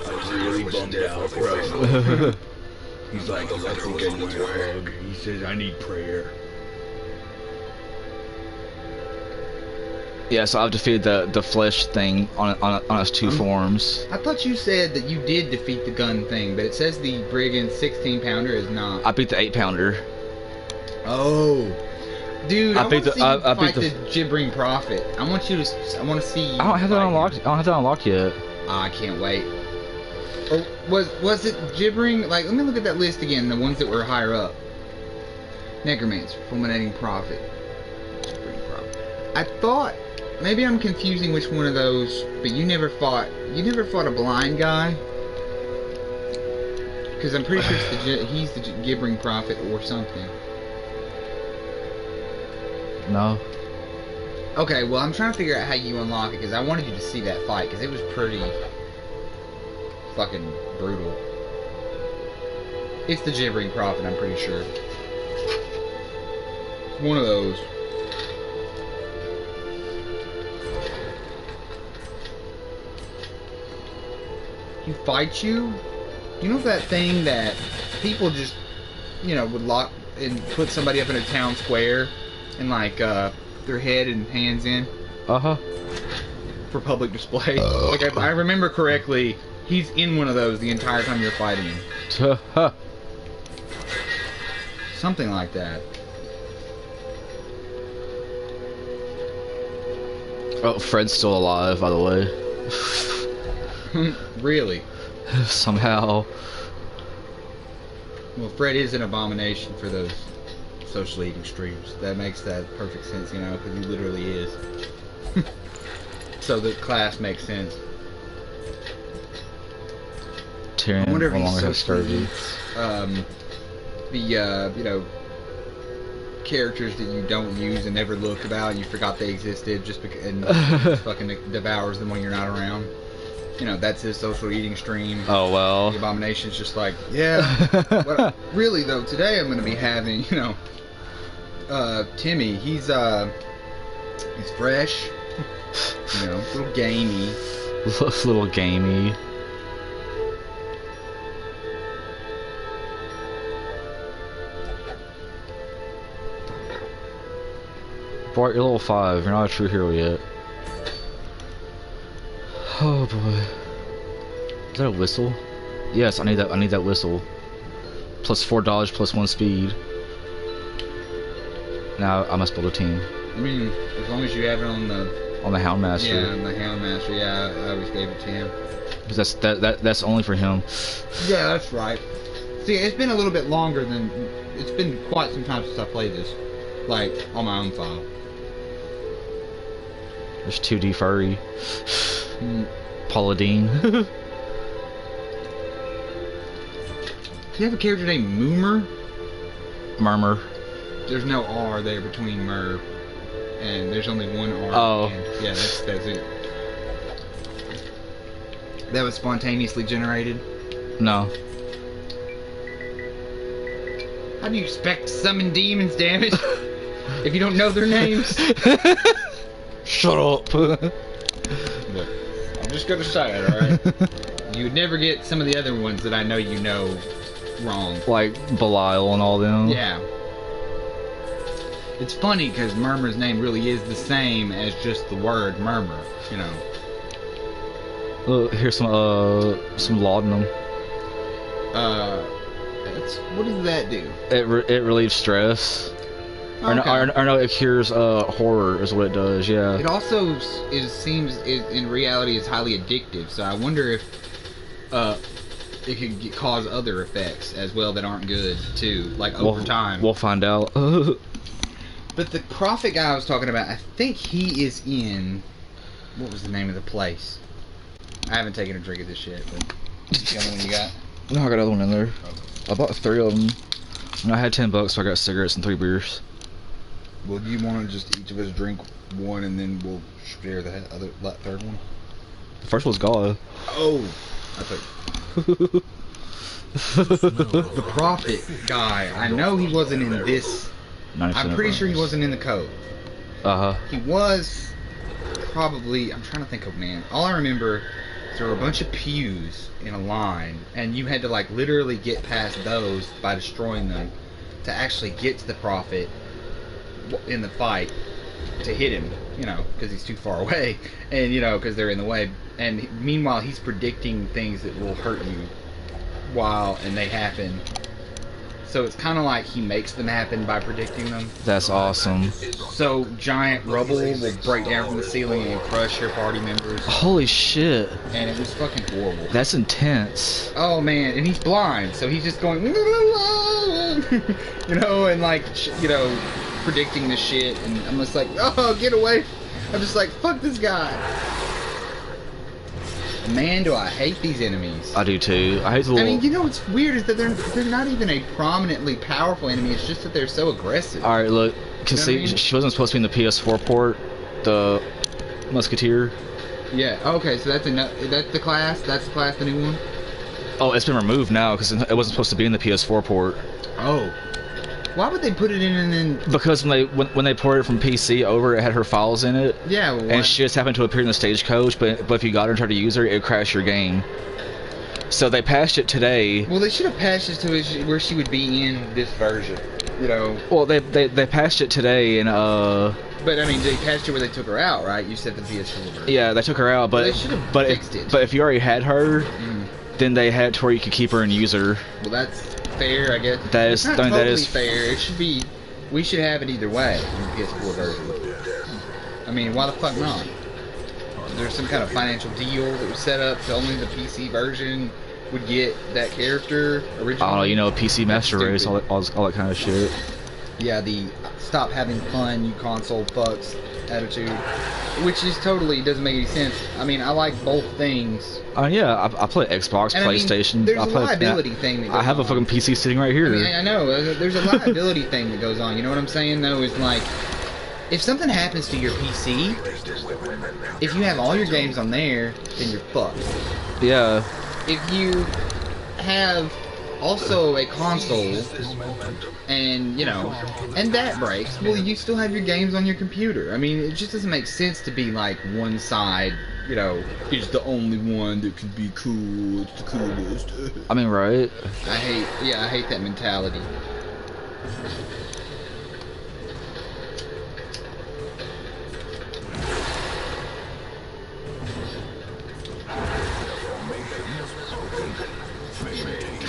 D: I'm really bummed out, bro. He's like, I think I need a hug. He says, I need prayer.
A: Yeah, so I've defeated the flesh thing on its 2 forms.
C: I thought you said that you did defeat the gun thing, but it says the brigand 16-pounder is not.
A: I beat the 8-pounder.
C: Oh, dude! I
A: beat
C: want to
A: the-
C: see you
A: I beat
C: fight the gibbering prophet. I want to see.
A: I don't have that unlocked. I don't have that unlocked yet.
C: I can't wait. Or was it gibbering? Like, let me look at that list again. The ones that were higher up. Necromancer, fulminating prophet. Gibbering prophet. I thought maybe I'm confusing which one of those. But you never fought. You never fought a blind guy. Because I'm pretty sure it's he's the gibbering prophet or something.
A: No.
C: Okay, well, I'm trying to figure out how you unlock it, because I wanted you to see that fight, because it was pretty fucking brutal. It's the gibbering prophet, I'm pretty sure. It's one of those. He fights you? You know that thing that people just, would lock and put somebody up in a town square and like their head and hands in
A: Uh-huh.
C: for public display? Like if I remember correctly, he's in one of those the entire time you're fighting him. Something like that.
A: Oh, Fred's still alive, by the way.
C: Really?
A: Somehow.
C: Well, Fred is an abomination for those social eating streams. That makes that perfect sense, because he literally is. So the class makes sense.
A: Tyrion
C: I wonder if
A: no
C: he's
A: longer has
C: socially
A: scurvy.
C: the characters that you don't use and never look about, you forgot they existed just because, and just fucking devours them when you're not around. That's his social eating stream.
A: Oh, well.
C: The abomination's just like, yeah. Really though, today I'm gonna be having, Timmy. He's fresh. A little gamey.
A: Little gamey. Bart, you're level 5. You're not a true hero yet. Oh boy. Is that a whistle? Yes, I need that. I need that whistle. Plus 4 dodge, plus 1 speed. Now I must build a team.
C: I mean, as long as you have it on the
A: Houndmaster.
C: Yeah, on the Houndmaster. Yeah, I always gave it to him.
A: Because that's only for him.
C: Yeah, that's right. See, it's been a little bit longer than it's been quite some time since I played this, like on my own file.
A: There's 2D furry. Paula Deen.
C: Do you have a character named Moomer?
A: Murmur.
C: There's no R there between Mer, and there's only one R.
A: Oh.
C: Yeah, that's it. That was spontaneously generated.
A: No.
C: How do you expect to summon demons, damn it? If you don't know their names.
A: Shut up.
C: Look, I'm just gonna say it, alright? You would never get some of the other ones that I know you know wrong.
A: Like Belial and all them.
C: Yeah. It's funny because Murmur's name really is the same as just the word murmur, you know.
A: Here's some laudanum.
C: What does that do?
A: It relieves stress.
C: Okay.
A: Or no, it cures horror is what it does. Yeah.
C: It also seems in reality is highly addictive. So I wonder if it could cause other effects as well that aren't good too, like over time.
A: We'll find out.
C: But the prophet guy I was talking about, I think he is in. What was the name of the place? I haven't taken a drink of this shit, but the other one you got?
A: No, I got another one in there. I bought 3 of them. And I had $10, so I got cigarettes and 3 beers.
C: Well, do you want to just each of us drink one and then we'll share the third one?
A: The first one's gone.
C: Oh, I thought. The prophet guy. I know he wasn't in this. I'm pretty sure he wasn't in the code. He was probably. I'm trying to think of, man. All I remember is there were a bunch of pews in a line, and you had to like literally get past those by destroying them to actually get to the prophet in the fight to hit him, you know, because he's too far away, and you know, because they're in the way. And meanwhile, he's predicting things that will hurt you and they happen. So it's kind of like he makes them happen by predicting them.
A: That's awesome.
C: So giant rubble will break down from the ceiling and crush your party members.
A: Holy shit.
C: And it was fucking horrible.
A: That's intense.
C: Oh man, and he's blind, so he's just going, you know, and like, you know, predicting this shit. And I'm just like, oh, get away. I'm just like, fuck this guy. Man, do I hate these enemies.
A: I do too. I hate the little...
C: I mean, you know what's weird is that they're not even a prominently powerful enemy. It's just that they're so aggressive.
A: Alright, look. Because see, she wasn't supposed to be in the PS4 port. The Musketeer.
C: Yeah, okay, so that's the class? That's the class, the new one?
A: Oh, it's been removed now because it wasn't supposed to be in the PS4 port.
C: Oh. Why would they put it in and then...
A: Because when they ported it from PC over, it had her files in it.
C: Yeah, well,
A: and she just happened to appear in the stagecoach, but if you got her and tried to use her, it would crash your game. So they patched it today.
C: Well, they should have patched it to where she would be in this version, you know.
A: Well, they patched it today, and
C: But I mean, they patched it where they took her out, right? You said the PS4 version.
A: Yeah, they took her out, but
C: they should have fixed it.
A: But if you already had her, then they had to where you could keep her and use her.
C: Well, that's fair, I guess.
A: That is,
C: it's not
A: I mean,
C: totally
A: that is
C: fair. It should be. We should have it either way in the PS4 version. I mean, why the fuck not? There's some kind of financial deal that was set up so only the PC version would get that character originally.
A: Oh, you know, PC Master Race, all that kind of shit.
C: Yeah, the stop having fun, you console fucks attitude, which is totally doesn't make any sense. I mean, I like both things.
A: Yeah, I play Xbox,
C: and
A: PlayStation.
C: I mean, there's
A: I play
C: a liability thing that goes
A: I have a fucking PC sitting right here.
C: I mean, I know. There's a liability thing that goes on. You know what I'm saying, though? Is like, if something happens to your PC, if you have all your games on there, then you're fucked.
A: Yeah.
C: If you have also a console, and, you know, and that breaks, well, you still have your games on your computer. I mean, it just doesn't make sense to be like one side, you know, is the only one that can be cool, it's the coolest.
A: I mean, right?
C: I hate that mentality.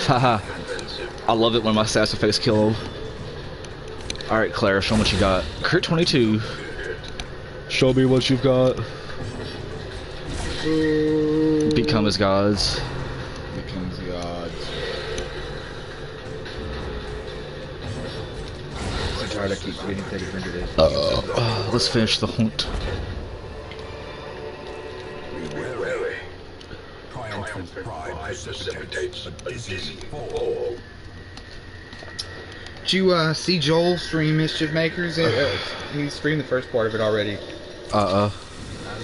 A: Haha. I love it when my stats face kill him. Alright, Claire, show me what you got. Crit 22. Show me what you've got. Become as gods.
C: Becomes gods. So tired I keep forgetting to take a drink of this.
A: Let's finish the hunt.
B: Triumphant pride precipitates a dizzy fall.
C: Did you see Joel stream Mischief Makers? He streamed the first part of it already.
A: Uh-uh.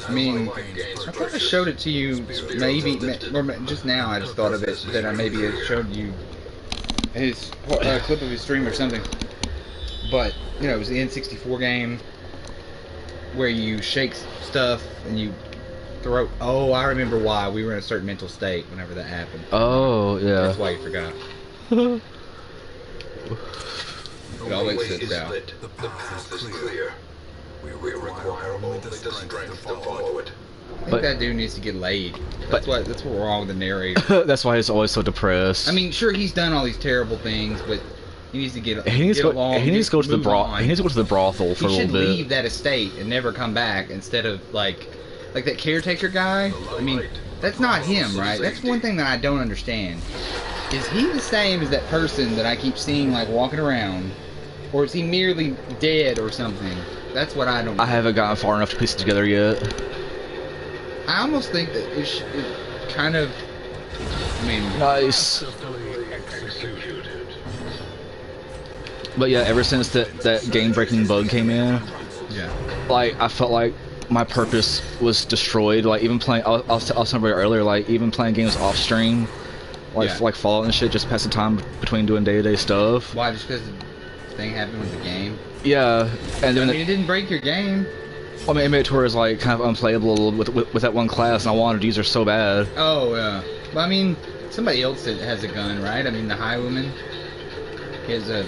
C: I mean, I thought I showed it to you maybe, or just now I just thought of it, that I maybe had showed you his clip of his stream or something. But, you know, it was the N64 game where you shake stuff and you throw... Oh, I remember why. We were in a certain mental state whenever that happened.
A: Oh, yeah.
C: That's why you forgot. It always sits out.
B: The path is clear. We require only the strength to follow it.
C: I think that dude needs to get laid. That's what's wrong with the narrator.
A: That's why he's always so depressed.
C: I mean, sure, he's done all these terrible things, but he needs to get
A: he needs to go.
C: along.
A: He needs to go to the
C: move
A: brothel.
C: on.
A: He needs to go to the brothel for a
C: He
A: little
C: should
A: bit.
C: leave that estate and never come back instead of like that caretaker guy. I mean, that's not him, right? That's one thing that I don't understand. Is he the same as that person that I keep seeing like walking around, or is he merely dead or something? That's what I don't.
A: I haven't gotten far enough to piece it together yet.
C: I almost think that it kind of. I mean,
A: Nice. But yeah, ever since that game-breaking bug came in,
C: yeah.
A: like I felt like my purpose was destroyed. Like even playing, I was telling somebody earlier, like even playing games off stream, like
C: Yeah.
A: like Fallout and shit, just pass the time between doing day-to-day stuff.
C: Why? Just because the thing happened with the game?
A: Yeah, and then
C: I mean, it didn't break your game.
A: I mean, it made it to where it's like kind of unplayable with that one class, and I wanted to use her so bad.
C: Oh, yeah. Well, I mean, somebody else that has a gun, right? I mean, the High Woman has a.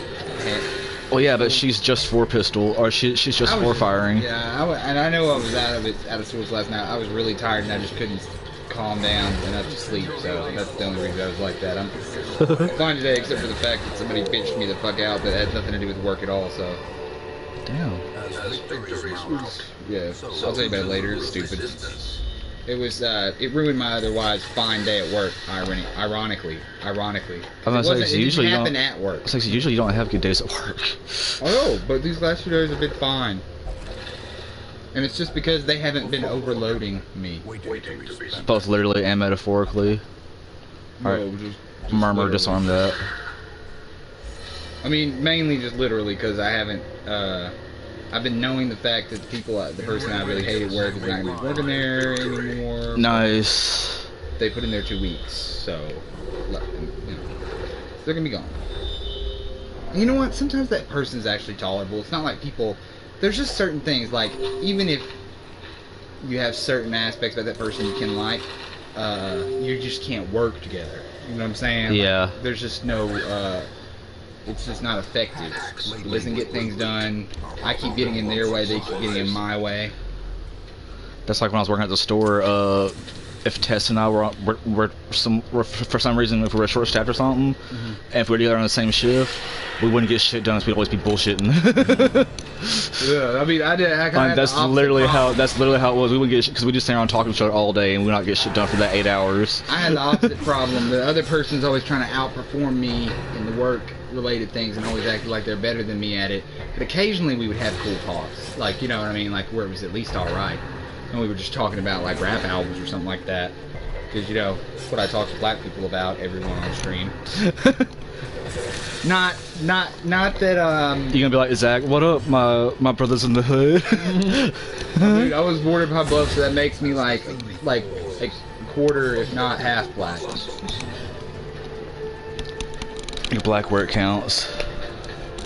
A: Well, yeah, but she's just for pistol, or she's just for firing.
C: Yeah, and I know I was out of sorts last night. I was really tired, and I just couldn't calm down enough to sleep. So that's the only reason I was like that. I'm fine today, except for the fact that somebody bitched me the fuck out that had nothing to do with work at all. So.
A: Damn.
C: Yeah, I'll tell you about it later. It's stupid. It was, it ruined my otherwise fine day at work. Ironically.
A: I'm gonna say,
C: It
A: usually
C: didn't
A: you
C: happen
A: don't.
C: at work.
A: It's like usually you don't have good days at work.
C: Oh, but these last 2 days have been fine. And it's just because they haven't been overloading me.
A: Both literally and metaphorically. Alright.
C: No, just
A: Murmur,
C: literally.
A: disarm that.
C: I mean, mainly just literally because I haven't, I've been knowing the fact that the person I really hate at work is not going to be working there anymore.
A: Nice.
C: They put in their 2 weeks, so, you know, they're going to be gone. And you know what? Sometimes that person's actually tolerable. It's not like people, there's just certain things, like, even if you have certain aspects about that person you can like, you just can't work together. You know what I'm saying?
A: Yeah.
C: Like, there's just no, it's just not effective. He doesn't get things done. I keep getting in their way, they keep getting in my way.
A: That's like when I was working at the store. If Tess and I were for some reason, if we were short staffed or something, and if we were together on the same shift, we wouldn't get shit done. So we'd always be bullshitting.
C: Yeah, I mean, I kind of.
A: That's literally how it was. We wouldn't get because we just stand around talking to each other all day, and we not get shit done for that 8 hours.
C: I had the opposite problem. The other person's always trying to outperform me in the work-related things and always acting like they're better than me at it. But occasionally we would have cool talks, like, you know what I mean, like where it was at least all right. And we were just talking about like rap albums or something like that, because you know that's what I talk to black people about. Everyone on stream. Not that
A: You gonna be like, Zach, what up, my brothers in the hood?
C: Dude, I was born in Pine Bluff, so that makes me like a quarter, if not half black.
A: You're black where it counts.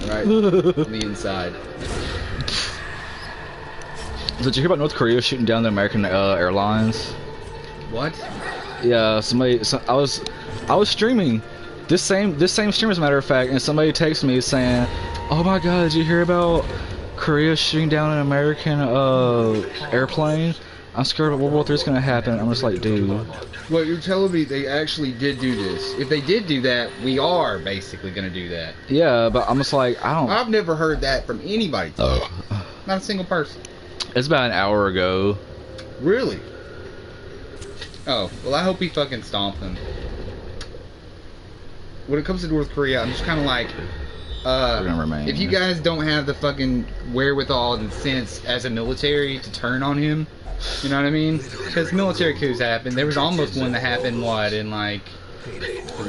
C: Right on the inside.
A: Did you hear about North Korea shooting down the American Airlines?
C: What?
A: Yeah, I was streaming this same stream as a matter of fact, and somebody texted me saying, "Oh my God, did you hear about Korea shooting down an American airplane?" I'm scared World War III's gonna happen. I'm just like, dude.
C: Well, you're telling me they actually did do this. If they did do that, we are basically gonna do that.
A: Yeah, but I'm just like, I don't.
C: I've never heard that from anybody. Not a single person.
A: It's about an hour ago.
C: Really? Oh, well, I hope he fucking stomp him. When it comes to North Korea, I'm just kind of like,
A: We're gonna remain.
C: if you guys don't have the fucking wherewithal and sense as a military to turn on him, you know what I mean? Because military coups happen. There was almost one that happened, what, in like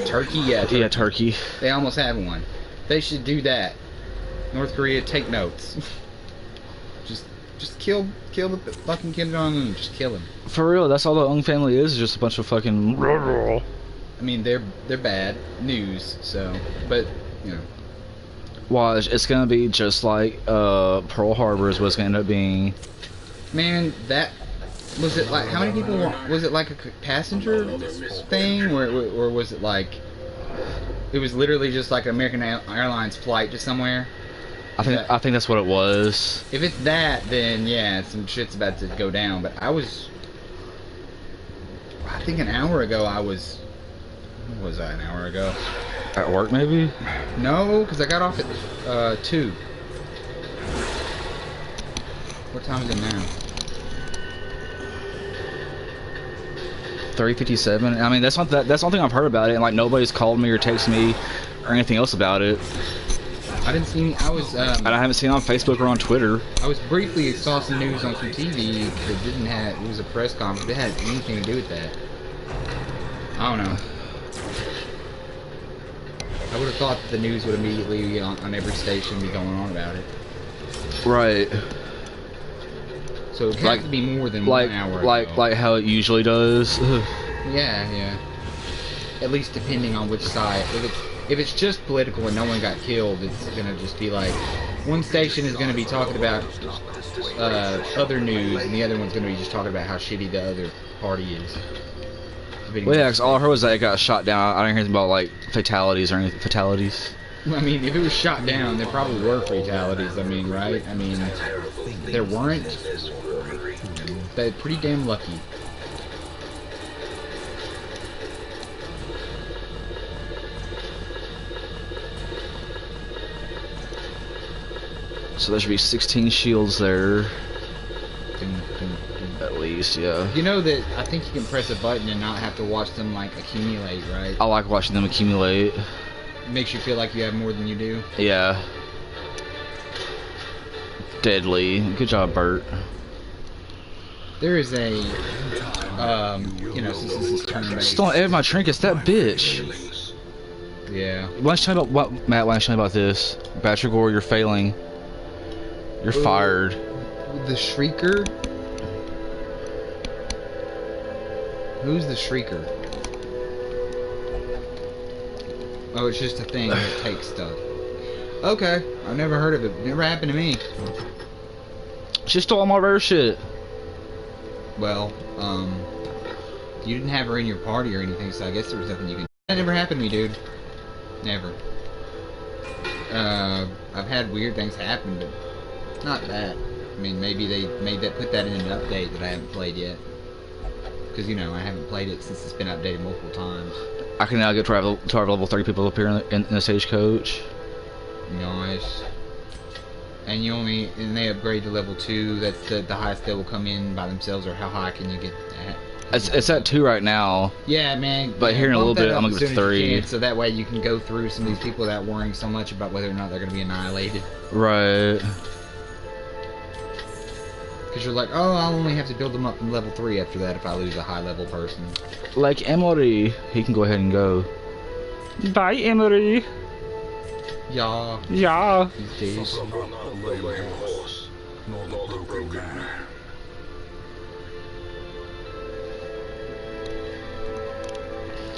C: Turkey? Yeah,
A: Turkey.
C: They almost had one. They should do that. North Korea, take notes. just kill the fucking Kim Jong-un. Just kill him.
A: For real, that's all the Ung family is just a bunch of fucking.
C: I mean, they're bad news. So, but you know.
A: Watch, it's gonna be just like Pearl Harbor is what's gonna end up being.
C: Man, that was it. Like, how many people was it? Like a passenger thing, or was it like it was literally just like an American Airlines flight to somewhere?
A: I think that's what it was.
C: If it's that, then yeah, some shit's about to go down. But I think an hour ago what was I, an hour ago?
A: At work, maybe?
C: No, because I got off at 2. What time is it now?
A: 3:57. I mean, that's the only thing I've heard about it, and like nobody's called me or texted me or anything else about it.
C: I didn't see any. I was.
A: And I haven't seen it on Facebook or on Twitter.
C: I was briefly saw some news on some TV that didn't have. It was a press conference. It had anything to do with that. I don't know. I would have thought that the news would immediately on every station be going on about it.
A: Right.
C: So it has to be more than 1 hour.
A: Like how it usually does.
C: Yeah. At least depending on which side. If it's just political and no one got killed, it's gonna just be like one station is gonna be talking about other news, and the other one's gonna be just talking about how shitty the other party is.
A: Well, yeah, 'cause all I heard was that it got shot down. I didn't hear anything about like fatalities or anything. Fatalities.
C: I mean, if it was shot down, there probably were fatalities. I mean, right? I mean, there weren't. They're pretty damn lucky.
A: So there should be 16 shields there. At least, yeah.
C: You know that I think you can press a button and not have to watch them like accumulate, right?
A: I like watching them accumulate.
C: It makes you feel like you have more than you do.
A: Yeah. Deadly. Good job, Bert.
C: There is a, you know, since this is turn-based.
A: Just don't edit my trinkets, that bitch.
C: Yeah.
A: Why don't you tell me about what, Matt? Why don't you tell me about this? Batragor, you're failing. You're fired.
C: The Shrieker? Who's the Shrieker? Oh, it's just a thing that takes stuff. Okay, I've never heard of it. Never happened to me.
A: She stole all my rare shit.
C: Well, you didn't have her in your party or anything, so I guess there was nothing you could. That never happened to me, dude. Never. I've had weird things happen, but not that. I mean, maybe they put that in an update that I haven't played yet. Because, you know, I haven't played it since it's been updated multiple times.
A: I can now get to our level 30 people up here in the stagecoach.
C: Nice. And they upgrade to level 2. That's the highest they will come in by themselves, or how high can you get that?
A: It's at 2 right now.
C: Yeah, man.
A: But here in a little bit, I'm gonna give it 3.
C: So that way you can go through some of these people without worrying so much about whether or not they're going to be annihilated.
A: Right.
C: Because you're like, oh, I'll only have to build them up from level 3 after that if I lose a high level person.
A: Like Emery, he can go ahead and go. Bye, Emery.
C: Yeah.
A: Yeah.
C: These days.
B: Suffer not the lame horse, nor the broken man.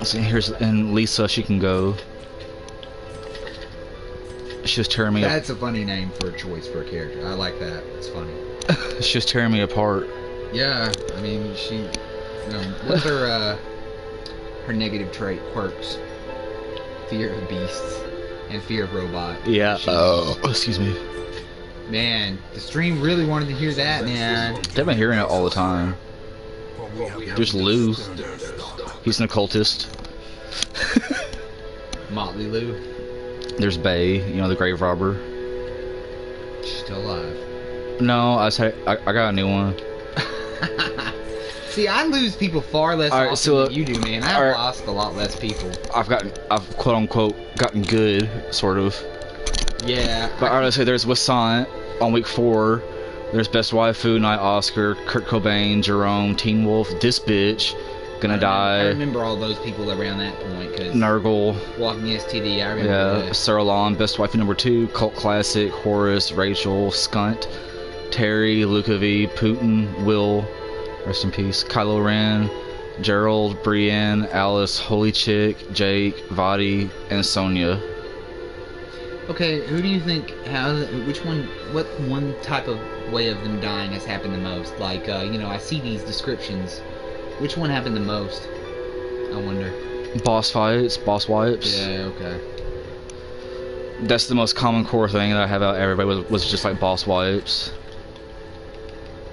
A: So and Lisa, she can go. She was tearing me.
C: That's a funny name for a choice for a character. I like that. It's funny.
A: She was tearing me apart.
C: Yeah, I mean, she. What's her negative trait quirks? Fear of beasts and fear of robot.
A: Yeah. Oh, excuse me.
C: Man, the stream really wanted to hear that, man.
A: They've been hearing it all the time. There's Lou. He's an occultist.
C: Motley Lou.
A: There's Bay, you know, the grave robber.
C: She's still alive.
A: No, I got a new one.
C: See, I lose people far less
A: Alright,
C: often
A: so,
C: than you do, man. I've
A: alright.
C: lost a lot less people.
A: I've quote unquote gotten good, sort of.
C: Yeah.
A: But I would say there's Wassant on week 4. There's Best Waifu, Night Oscar, Kurt Cobain, Jerome, Teen Wolf, this bitch, Gonna
C: I
A: Die,
C: remember all those people around that point, because
A: Nurgle,
C: Walking STD, I remember
A: yeah,
C: that.
A: Sarah Lon, Best Waifu number 2, Cult Classic, Horace, Rachel, Skunt, Terry, Luca V, Putin, Will, rest in peace, Kylo Ren, Gerald, Brienne, Alice, Holy Chick, Jake, Vadi, and Sonya.
C: Okay, who do you think, what one type of way of them dying has happened the most? Like, you know, I see these descriptions. Which one happened the most? I wonder.
A: Boss fights, boss wipes.
C: Yeah, okay.
A: That's the most common core thing that I have out everybody was just like boss wipes.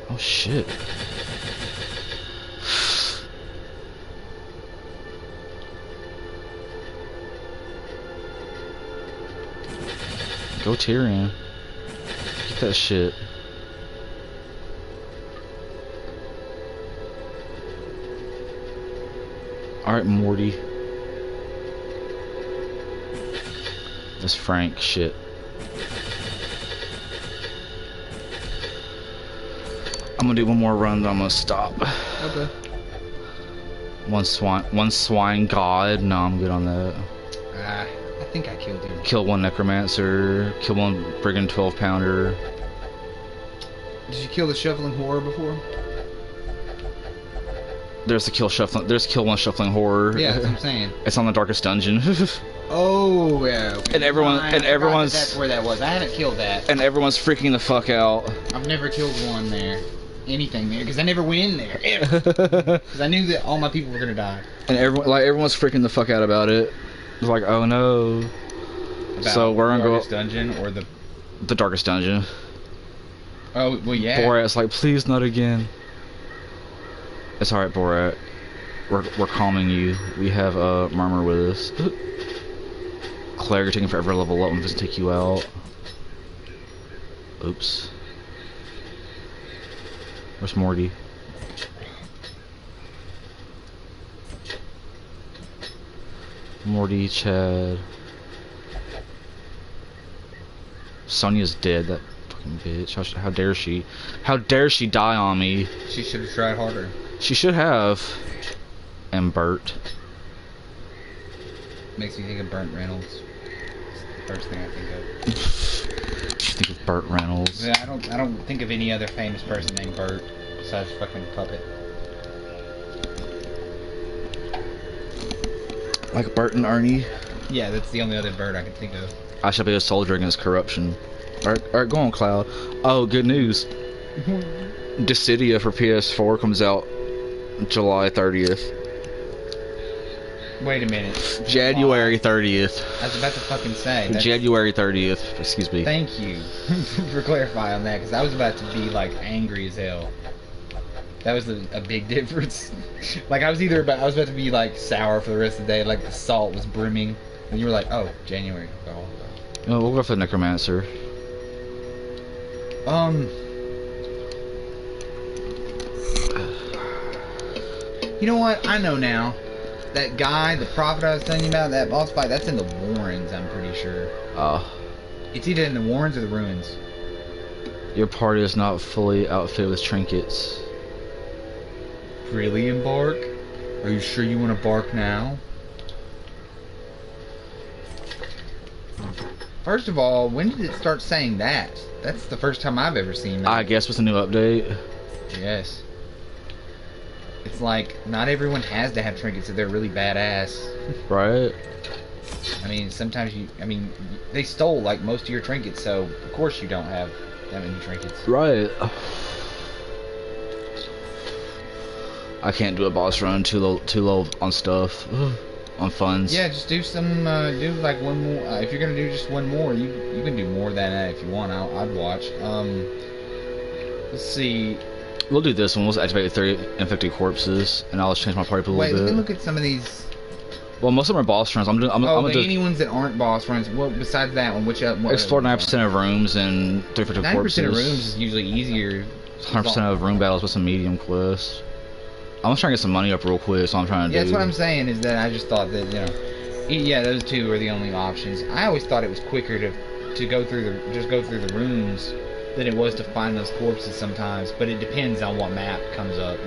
A: Oh shit. Go Tyrion. Get that shit. Alright, Morty. This Frank shit. I'm gonna do one more run, then I'm gonna stop.
C: Okay.
A: One swine god. No, I'm good on that.
C: I think I killed him.
A: Kill one necromancer. Kill one friggin' 12-pounder.
C: Did you kill the shuffling horror before?
A: There's the kill one shuffling horror.
C: Yeah, that's what I'm saying.
A: It's on the darkest dungeon.
C: Oh, yeah. Okay.
A: And everyone's
C: That's where that was. I haven't killed that.
A: and everyone's freaking the fuck out.
C: I've never killed one there. Anything there, because I never went in there. Because I knew that all my people were gonna die.
A: And everyone's freaking the fuck out about it. It's like, oh no. So we're gonna go
C: dungeon or
A: the darkest dungeon.
C: Oh well, yeah.
A: Borat's like, please not again. It's alright, Borat. We're calming you. We have Murmur with us. Claire, you're taking forever to level up and just take you out. Oops. Where's Morty? Morty, Chad. Sonya's dead, that fucking bitch. How dare she? How dare she die on me?
C: She should have tried harder.
A: She should have. And Bert.
C: Makes me think of Burt Reynolds. It's the first thing I think of.
A: You think of Burt Reynolds?
C: Yeah, I don't think of any other famous person named Burt besides fucking Puppet.
A: Like Bert and Ernie?
C: Yeah, that's the only other Burt I can think of.
A: I shall be a soldier against corruption. Alright, go on, Cloud. Oh, good news. Dissidia for PS4 comes out July 30th.
C: Wait a minute.
A: January 30th.
C: I was about to fucking say. That's...
A: January 30th. Excuse me.
C: Thank you for clarifying on that, because I was about to be like angry as hell. That was a big difference. Like I was about to be like sour for the rest of the day, like the salt was brimming, and you were like, oh, January. Oh.
A: Oh, we'll go for the Necromancer.
C: You know what? I know now. That guy, the prophet I was telling you about, that boss fight, that's in the Warrens, I'm pretty sure. It's either in the Warrens or the Ruins.
A: Your party is not fully outfitted with trinkets.
C: Really, embark? Are you sure you want to bark now? First of all, when did it start saying that? That's the first time I've ever seen that.
A: I guess with a new update.
C: Yes. It's like, not everyone has to have trinkets if they're really badass.
A: Right?
C: I mean, sometimes they stole like most of your trinkets, so of course you don't have that many trinkets.
A: Right. I can't do a boss run too low on stuff. On funds.
C: Yeah, just do some, do like one more. If you're gonna do just one more, you can do more than that if you want. I'd watch. Let's see.
A: We'll do this one. We'll activate 30 infected corpses, and I'll change my party pool a
C: Wait,
A: little
C: let me
A: bit.
C: look at some of these.
A: Well, most of them are boss runs. I'm
C: The
A: gonna do
C: any ones that aren't boss runs. Well, besides that one, which what
A: explore 90% of rooms and 350 corpses.
C: 90% of rooms is usually easier.
A: 100% of room battles with some medium quests. I'm just trying to get some money up real quick, so I'm trying to
C: Yeah,
A: do.
C: that's what I'm saying. Is that I just thought that yeah, those two are the only options. I always thought it was quicker to go through the rooms than it was to find those corpses sometimes. But it depends on what map comes up.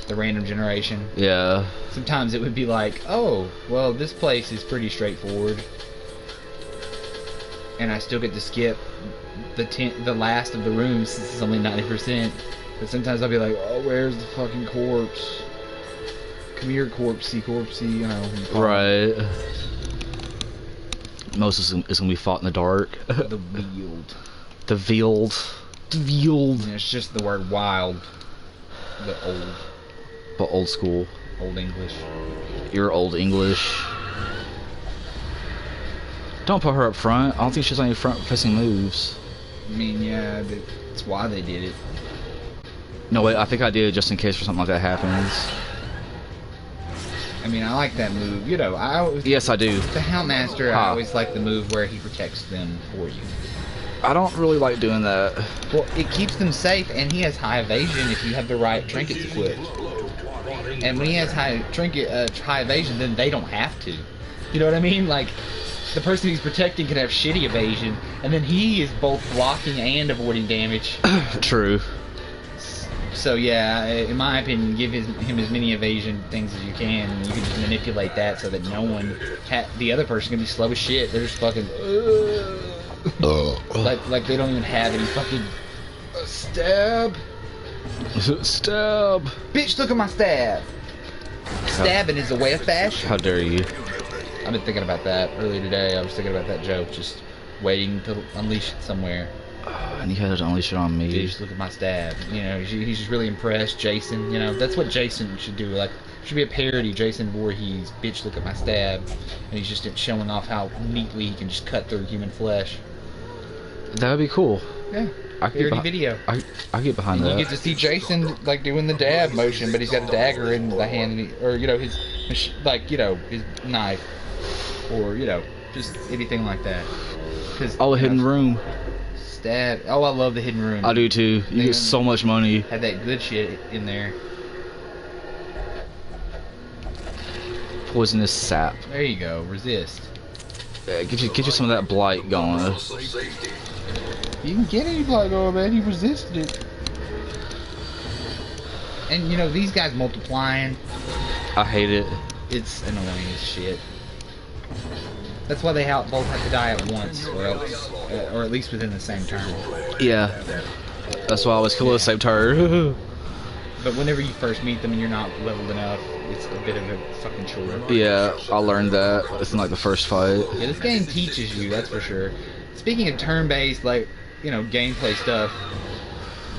C: The random generation.
A: Yeah.
C: Sometimes it would be like, oh, well, this place is pretty straightforward, and I still get to skip the last of the rooms since it's only 90%. But sometimes I'll be like, oh, where's the fucking corpse? Come here, corpsey,
A: Right. Most is gonna be fought in the dark.
C: The Veiled.
A: The Veiled. The Veiled.
C: And it's just the word wild. The
A: But old school.
C: old English.
A: You're old English. Don't put her up front. I don't think she's on any front-facing moves.
C: I mean, yeah, that's why they did it.
A: No, wait, I think I did just in case for something like that happens.
C: I mean, I like that move. I always...
A: Yes, I do.
C: The Houndmaster, I
A: Huh.
C: always like the move where he protects them for you.
A: I don't really like doing that.
C: Well, it keeps them safe, and he has high evasion if you have the right trinkets equipped. And when he has high evasion, then they don't have to. You know what I mean? Like, the person he's protecting can have shitty evasion, and then he is both blocking and avoiding damage.
A: True.
C: So yeah, in my opinion, give him as many evasion things as you can, and you can just manipulate that so that no one, the other person can be slow as shit. They're just fucking, like they don't even have any fucking stab.
A: Stab.
C: Bitch, look at my stab. Stabbing is a way of fashion.
A: How dare you?
C: I've been thinking about that earlier today. I was thinking about that joke, just waiting to unleash it somewhere.
A: And you had to unleash it on me.
C: Bitch, look at my stab. He's just really impressed. Jason, that's what Jason should do. Like, should be a parody. Jason Voorhees, bitch, look at my stab, and he's just showing off how neatly he can just cut through human flesh.
A: That would be cool.
C: Yeah,
A: I could
C: parody video.
A: I get behind
C: And
A: that.
C: you get to see Jason like doing the dab motion, but he's got a dagger in the hand, or his knife, or just anything like that.
A: Oh, a hidden room.
C: Stab. Oh, I love the hidden room.
A: I do too. You get so much money.
C: Had that good shit in there.
A: Poisonous sap.
C: There you go. Resist.
A: Yeah, get you some of that blight going.
C: You can get any blood going, man. He resisted it. And these guys multiplying,
A: I hate it.
C: it's annoying as shit. That's why they both have to die at once, or else, or at least within the same turn.
A: Yeah. That's why I always kill the same turn.
C: But whenever you first meet them and you're not leveled enough, it's a bit of a fucking chore.
A: Yeah, I learned that. It's in like the first fight.
C: Yeah, this game teaches you, that's for sure. Speaking of turn-based, gameplay stuff,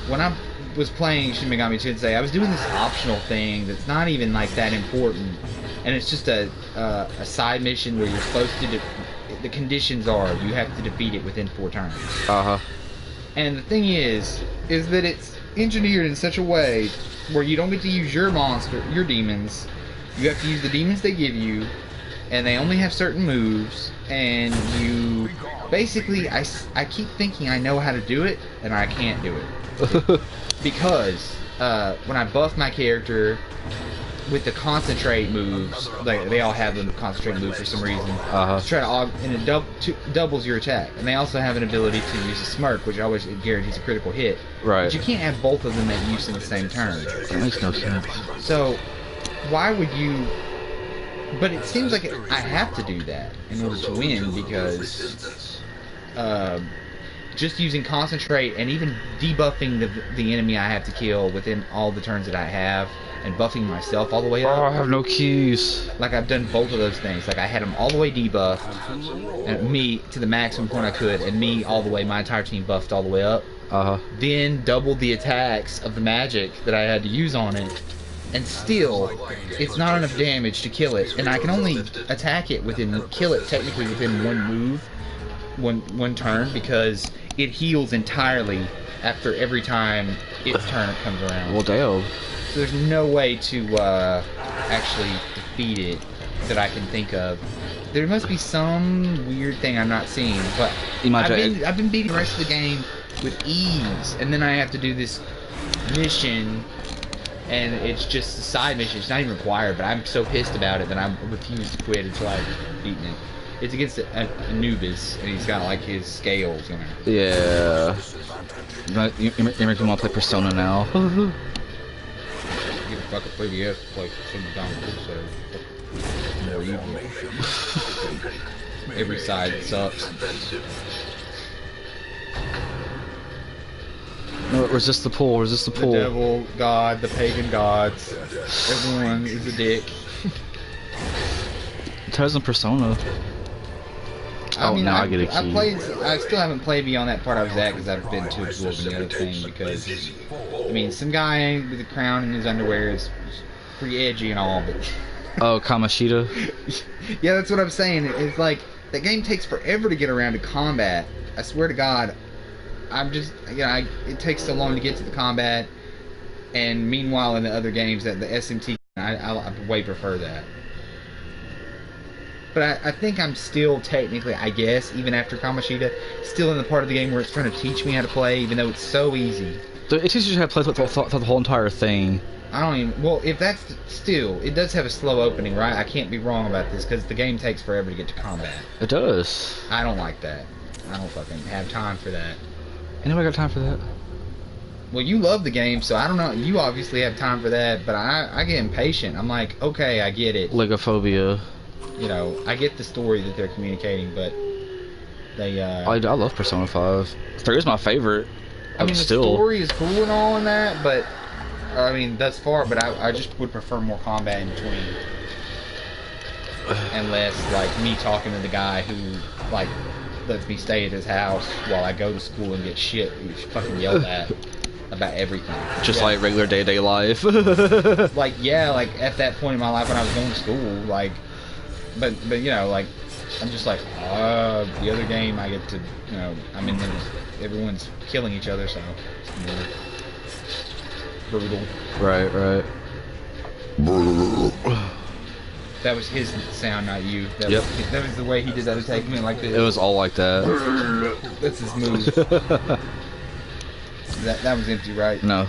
C: when I was playing Shin Megami Tensei, I was doing this optional thing that's not even that important, and it's just a side mission where you're supposed to. The conditions are you have to defeat it within 4 turns. And the thing is that it's engineered in such a way where you don't get to use your demons. You have to use the demons they give you, and they only have certain moves, and you basically, I keep thinking I know how to do it, and I can't do it. Because when I buff my character with the concentrate moves, they all have the concentrate move for some reason. To try to and it doubles your attack, and they also have an ability to use a smirk, which always guarantees a critical hit.
A: Right.
C: But you can't have both of them at use in the same turn.
A: That makes no sense.
C: So why would you? But it seems like I have to do that in order to win, because just using concentrate and even debuffing the enemy I have to kill within all the turns that I have, and buffing myself all the way up.
A: Oh, I have no keys.
C: Like, I've done both of those things. Like, I had them all the way debuffed, and me to the maximum point I could, and me all the way, my entire team buffed all the way up. Then doubled the attacks of the magic that I had to use on it, and still, it's not enough damage to kill it. And I can only kill it technically within 1 move,
E: one turn because it heals entirely after every time its turn comes around.
A: Well, damn.
E: So there's no way to actually defeat it that I can think of. There must be some weird thing I'm not seeing, but I've been beating the rest of the game with ease, and then I have to do this mission, and it's just a side mission. It's not even required, but I'm so pissed about it that I refuse to quit until I've beaten it. It's against Anubis, and he's got like his scales, you know.
A: Yeah. You make me want to play Persona now.
E: You can fucking play the S, play some down so more evil. Every side sucks.
A: No, resist the pull, resist the pull.
E: The devil, God, the pagan gods. Everyone is a dick.
A: It tells in Persona. Oh, now I get a key.
E: I still haven't played beyond that part I was at because I've been too absorbed in the other thing. Because, I mean, some guy with a crown in his underwear is pretty edgy and all, but.
A: Oh, Kamoshida?
E: Yeah, that's what I'm saying. It's like, that game takes forever to get around to combat. I swear to God. I'm just, it takes so long to get to the combat. And meanwhile, in the other games, that the SMT, I way prefer that. But I think I'm still technically, I guess, even after Kamoshida, still in the part of the game where it's trying to teach me how to play, even though it's so easy.
A: It teaches you how to play the whole entire thing.
E: I don't even, well, if that's still, it does have a slow opening, right? I can't be wrong about this, because the game takes forever to get to combat.
A: It does.
E: I don't like that. I don't fucking have time for that.
A: Anybody got time for that?
E: Well, you love the game, so I don't know. You obviously have time for that, but I get impatient. I'm like, okay, I get it.
A: Legophobia.
E: You know, I get the story that they're communicating, but they,
A: I love Persona 5. 3 is my favorite.
E: I mean, the story is cool and all in that, but, I mean, thus far, but I just would prefer more combat in between. And less, like, me talking to the guy who, like, lets me stay at his house while I go to school and get shit fucking yelled at about everything.
A: Just like regular day-to-day life.
E: Like, yeah, like, at that point in my life when I was going to school, like, but you know, like, I'm just like, the other game I get to, you know, I'm in there, everyone's killing each other, so it's more brutal.
A: Right.
E: That was his sound, not you. That
A: Yep.
E: That was the way he did that attack me like this.
A: It was all like that.
E: That's his move. that was empty, right?
A: No.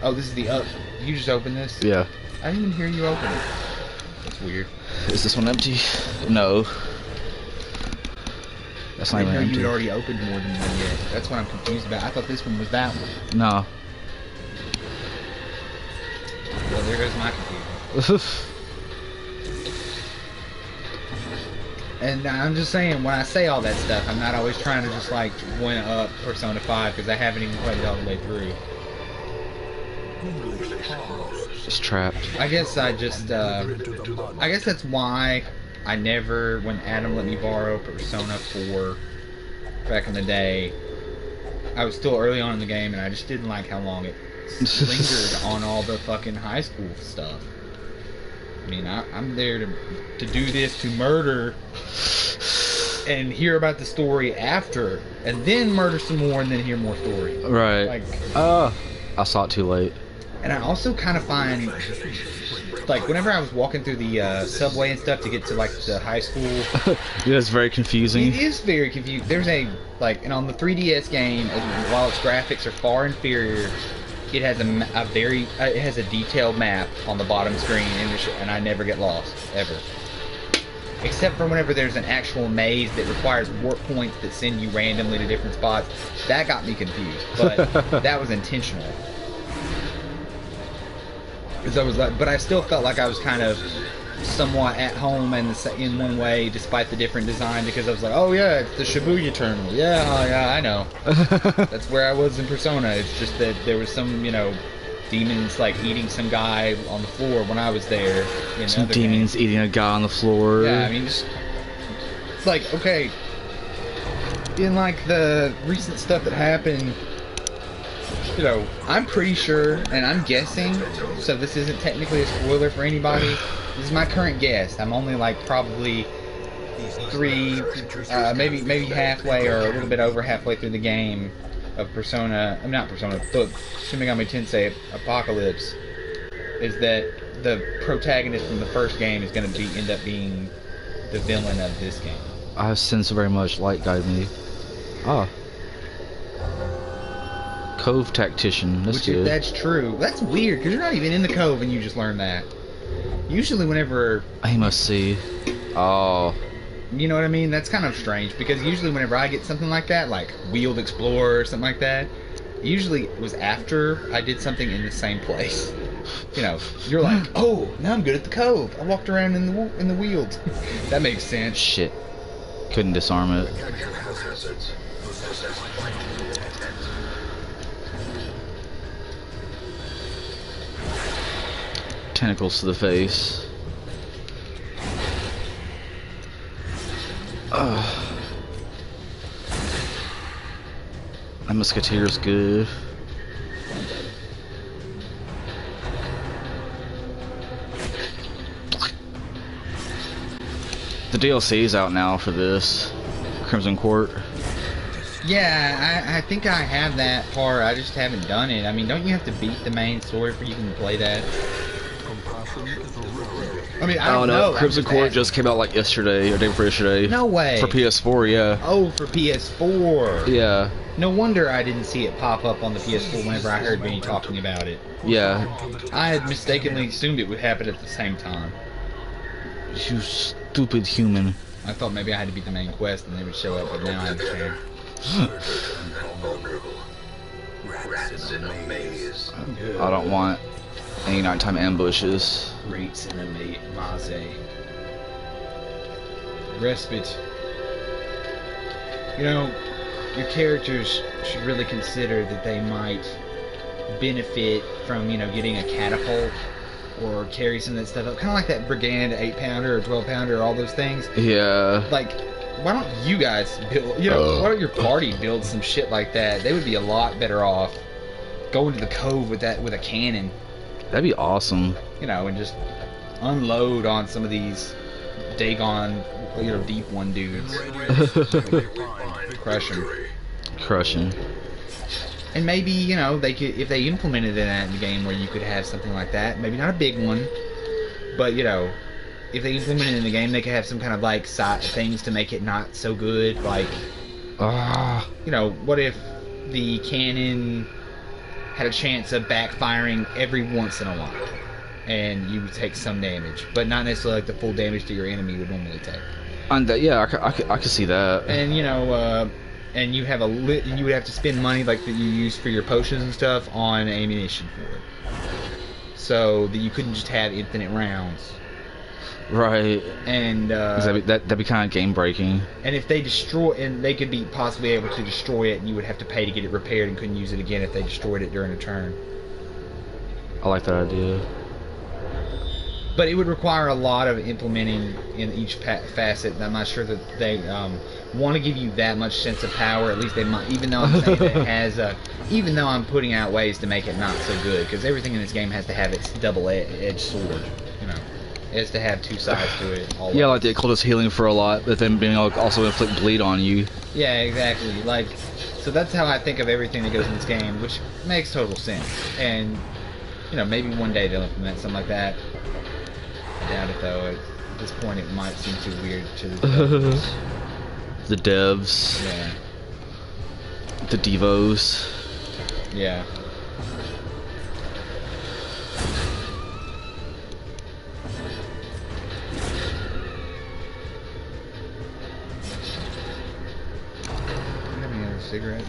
E: Oh, this is the up. You just opened this?
A: Yeah.
E: I didn't even hear you open it. That's weird.
A: Is this one empty? No. That's not
E: I
A: even
E: didn't know
A: empty.
E: you'd already opened more than one yet. That's what I'm confused about. I thought this one was that one.
A: No.
E: Well, there goes my confusion. And I'm just saying, when I say all that stuff, I'm not always trying to just like one up Persona 5 because I haven't even played it all the way through.
A: It's trapped.
E: I guess I just, I guess that's why I never, when Adam let me borrow Persona 4 back in the day, I was still early on in the game and I just didn't like how long it lingered on all the fucking high school stuff. I mean, I'm there to do this, to murder, and hear about the story after, and then murder some more, and then hear more story.
A: Right.
E: Like,
A: I saw it too late.
E: and I also kind of find, like, whenever I was walking through the subway and stuff to get to, like, the high school...
A: Yeah, it's very confusing.
E: It is very confusing. There's a, like, and on the 3DS game, while its graphics are far inferior, it has it has a detailed map on the bottom screen, and I never get lost, ever. Except for whenever there's an actual maze that requires warp points that send you randomly to different spots. That got me confused, but that was intentional. Because I was like, but I still felt like I was kind of somewhat at home in one way, despite the different design, because I was like, oh yeah, it's the Shibuya terminal. Yeah, I know. That's where I was in Persona. It's just that there was some, you know, demons like eating some guy on the floor when I was there.
A: Some demons eating a guy on the floor.
E: Yeah, I mean, just like, okay, in like the recent stuff that happened, you know, I'm pretty sure, and I'm guessing, so this isn't technically a spoiler for anybody. This is my current guess. I'm only like probably maybe halfway or a little bit over halfway through the game of Persona, not Persona, but Shin Megami Tensei Apocalypse, is that the protagonist from the first game is going to end up being the villain of this game.
A: I have sensed very much light guide me. Ah. Cove Tactician. That's
E: If
A: good.
E: that's true, that's weird because you're not even in the cove and you just learned that. Usually, whenever
A: I must see. Oh.
E: you know what I mean, that's kind of strange because usually whenever I get something like that, like Wheeled Explorer or something like that, usually it was after I did something in the same place. You know, you're like, oh, now I'm good at the cove. I walked around in the Wheeled. That makes sense.
A: Shit. Couldn't disarm it.
B: Mechanical hazards possess vital intent.
A: Tentacles to the face. Ugh. That Musketeer's good. The DLC's out now for this. Crimson Court.
E: Yeah, I think I have that part. I just haven't done it. I mean, don't you have to beat the main story for you can play that?
B: Compassion is a rarity.
E: I mean, I don't know.
A: Crimson Court just came out like yesterday or day before yesterday.
E: No way.
A: For PS4, yeah.
E: Oh, for PS4.
A: Yeah.
E: No wonder I didn't see it pop up on the PS4 whenever I heard Benny talking about it.
A: Yeah.
E: I had mistakenly assumed it would happen at the same time.
A: You stupid human.
E: I thought maybe I had to beat the main quest and they would show up, but now I understand.
D: Rats in a maze.
A: I don't want any nighttime ambushes.
D: Rates in a maze.
E: Respite. You know, your characters should really consider that they might benefit from, you know, getting a catapult or carry some of that stuff up. Kind of like that Brigand 8-pounder or 12-pounder, all those things.
A: Yeah.
E: Like, why don't you guys build, you know, why don't your party build some shit like that? They would be a lot better off going to the cove with a cannon,
A: That'd be awesome.
E: you know, and just unload on some of these Dagon, you know, deep one dudes. Crush them.
A: Crushing.
E: And maybe, you know, they could, if they implemented that in the game where you could have something like that, maybe not a big one, but, you know, if they implemented it in the game, they could have some kind of, like, side things to make it not so good, like,
A: Ah.
E: you know, what if the cannon had a chance of backfiring every once in a while, and you would take some damage, but not necessarily like the full damage that your enemy would normally take.
A: And yeah, I could see that.
E: And you know, and you have you would have to spend money like that you use for your potions and stuff on ammunition for it, so that you couldn't just have infinite rounds.
A: Right.
E: And
A: 'Cause that'd be kind of game breaking.
E: and if they destroy, and they could be possibly able to destroy it, and you would have to pay to get it repaired and couldn't use it again if they destroyed it during a turn.
A: I like that idea.
E: But it would require a lot of implementing in each facet. And I'm not sure that they want to give you that much sense of power. At least they might, even though I'm saying that it has even though I'm putting out ways to make it not so good, because everything in this game has to have its double-edged sword. You know, it has to have two sides to it. Always.
A: Yeah, like the occultist healing for a lot, but then being able to also inflict bleed on you.
E: Yeah, exactly. Like, so that's how I think of everything that goes in this game, which makes total sense. And you know, maybe one day they'll implement something like that. I doubt it though. At this point, it might seem too weird to the developers.
A: The devs,
E: Yeah,
A: the devos.
E: yeah. Do you have any other cigarettes?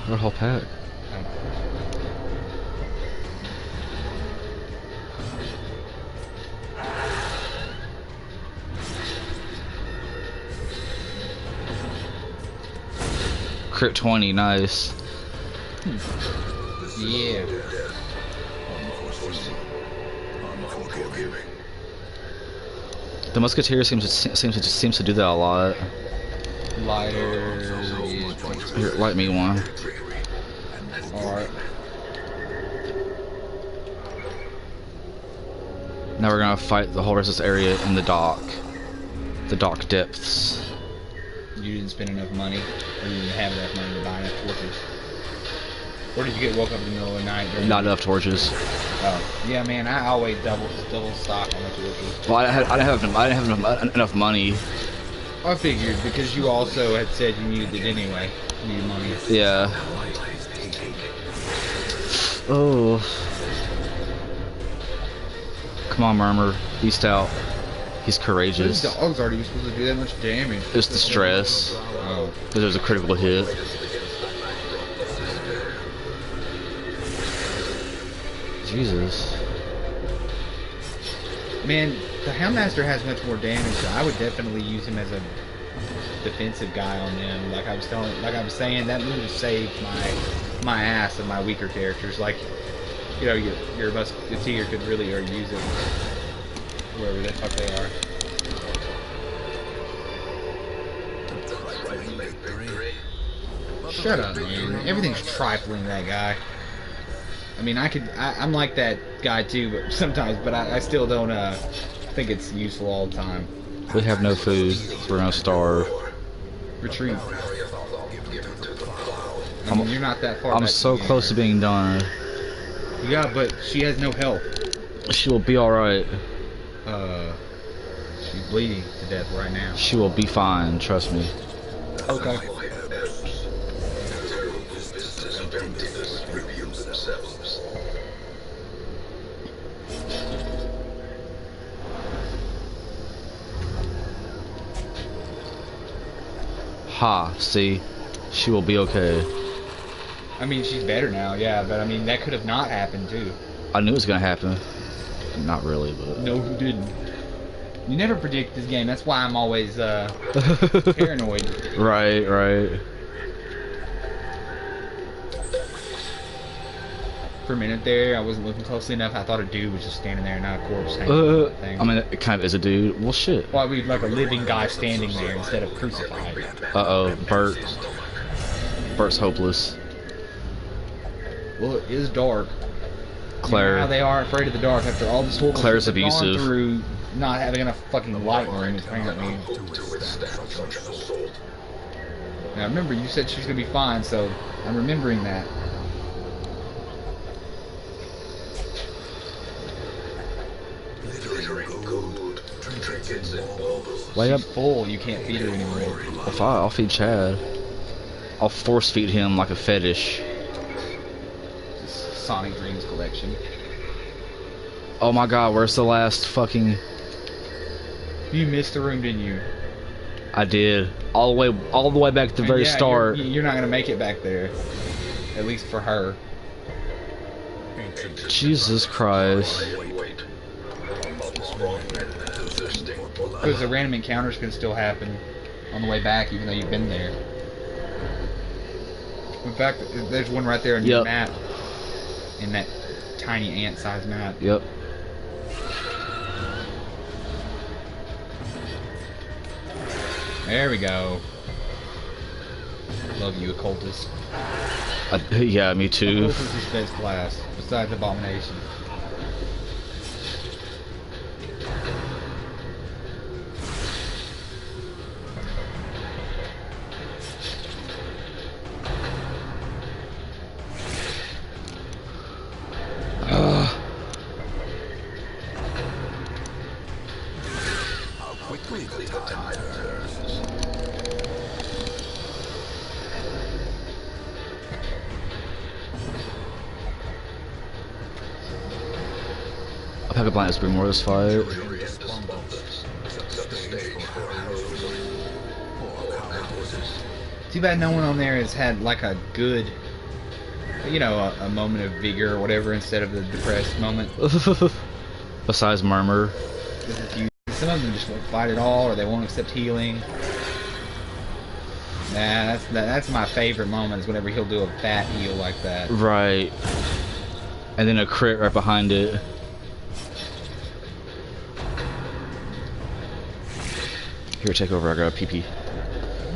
A: A whole pack. Crit 20, nice.
E: Yeah.
B: Unforgiving.
A: The Musketeer seems to do that a lot.
E: Lighter.
A: Here, light me one.
E: Alright.
A: Now we're gonna fight the whole rest of this area in the dock. The dark depths.
E: You didn't spend enough money, or you didn't have enough money to buy enough torches. Or did you get woke up in the middle of the night?
A: Not enough torches.
E: Oh, yeah, man. I always double stock on the torches.
A: Well, I didn't have enough money.
E: I figured because you also had said you needed it anyway. You needed money.
A: Yeah. Oh. Come on, Murmur. Be stout. He's courageous.
E: Those dogs aren't even supposed to do that much damage.
A: It's the stress.
E: Oh.
A: Because there's a critical hit. Jesus.
E: Man, the Houndmaster has much more damage, so I would definitely use him as a defensive guy on them. Like I was saying, that move saved my ass and my weaker characters. Like, you know, your Musketeer could really use it wherever the fuck they are. Shut up, man. Everything's trifling, that guy. I mean, I'm like that guy too, but sometimes, but I still don't think it's useful all the time.
A: We have no food. We're gonna starve.
E: Retreat. I mean, you're not that far.
A: I'm
E: back
A: so
E: in the
A: close to
E: game.
A: being done.
E: Yeah, but she has no health.
A: She will be alright.
E: She's bleeding to death right now.
A: She will be fine, trust me.
E: Okay.
A: Ha, see? She will be okay.
E: I mean, she's better now, yeah, but I mean, that could have not happened too.
A: I knew it was gonna happen. Not really, but...
E: No, you didn't. You never predict this game, that's why I'm always, paranoid.
A: Right.
E: For a minute there, I wasn't looking closely enough. I thought a dude was just standing there, not a corpse hanging on the thing.
A: I mean, it kind of is a dude. Well, shit.
E: Well, we like a living guy standing there instead of crucified.
A: Uh-oh, Bert's hopeless.
E: Well, it is dark.
A: Claire.
E: You know how they are afraid of the dark after all this horrible
A: Claire's
E: shit they've gone
A: abusive.
E: through, not having enough fucking light in the room, apparently. Now remember, you said she's gonna be fine, so I'm remembering that.
A: Way up.
E: She's full, you can't feed her anymore.
A: I'll feed Chad. I'll force feed him like a fetish.
E: Sonic Dreams collection.
A: Oh my god, where's the last fucking...
E: You missed the room, didn't you?
A: I did. All the way back at the very
E: Yeah,
A: start.
E: You're not gonna make it back there. At least for her.
A: Jesus Christ.
E: Because the random encounters can still happen on the way back, even though you've been there. In fact, there's one right there on your map. In that tiny ant-sized map.
A: Yep.
E: There we go. Love you, occultist.
A: Yeah, me too.
E: Occultist is best class, besides Abomination.
A: Pack of Blindness bring more of this fight.
E: Too bad no one on there has had like a good, you know, a moment of vigor or whatever instead of the depressed moment.
A: Besides Murmur.
E: Some of them just won't fight at all, or they won't accept healing. Nah, that's my favorite moment, is whenever he'll do a fat heal like that.
A: Right. And then a crit right behind it. Here, take over. I got a PP.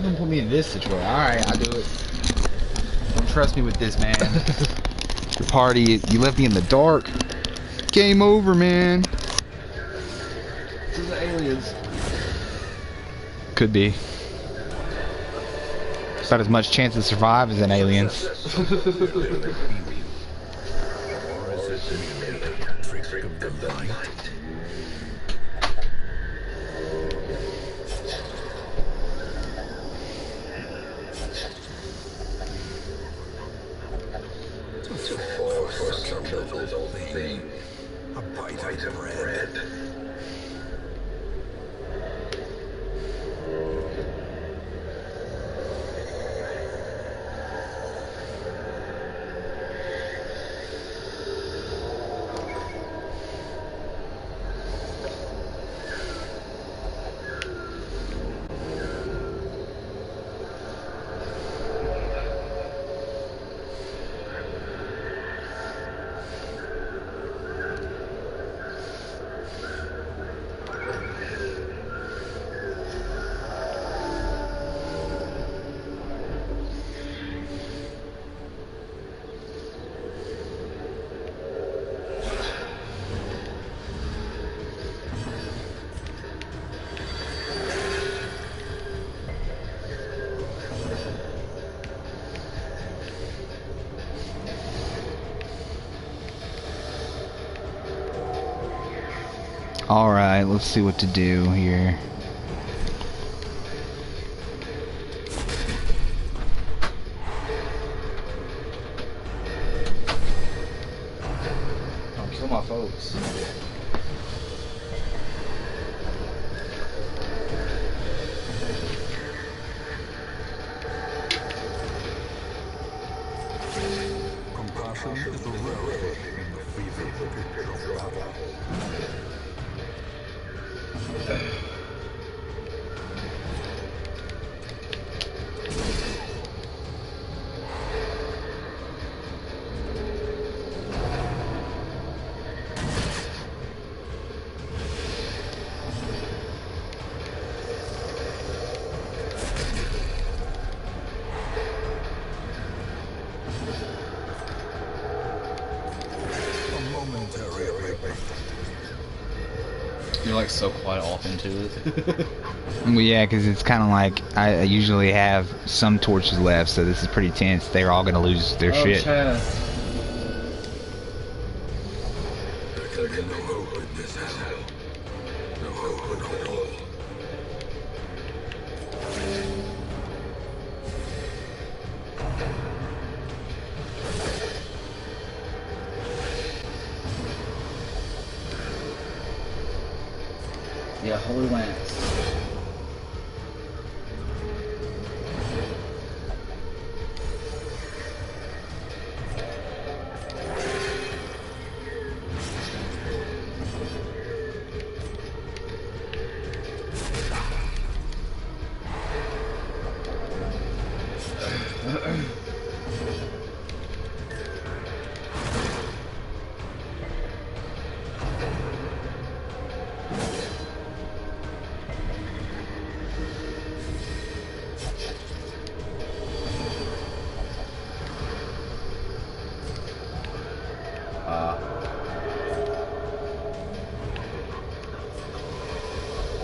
E: Don't put me in this situation. Alright, I'll do it. Don't trust me with this, man. Your party, you left me in the dark. Game over, man. This is aliens. Could be. It's about as much chance to survive as an aliens.
B: Or is it merely a trick of the light? To fall for such a little thing, a bite of bread.
E: Alright, let's see what to do here.
A: Don't kill my folks.
B: Compassion is a rarity in the fever pitch of battle. A momentary awakening.
A: You're like so quiet off into it.
E: Well, yeah, because it's kind of like I usually have some torches left, so this is pretty tense. They're all gonna lose their shit.
A: Chad.
B: There can be no hope in this hell. No hope at all.
A: Yeah, Holy Lance.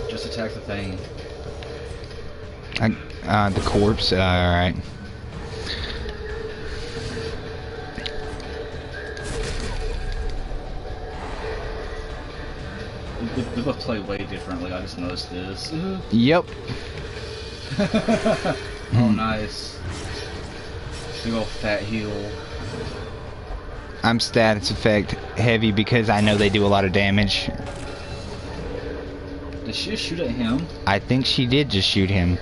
A: Just attack the thing.
E: The corpse. Alright.
A: We both play way differently. I just noticed this.
E: Yep.
A: Oh, nice. Big ol' fat heal.
E: I'm status effect heavy because I know they do a lot of damage.
A: Did she just shoot at him?
E: I think she did just shoot him.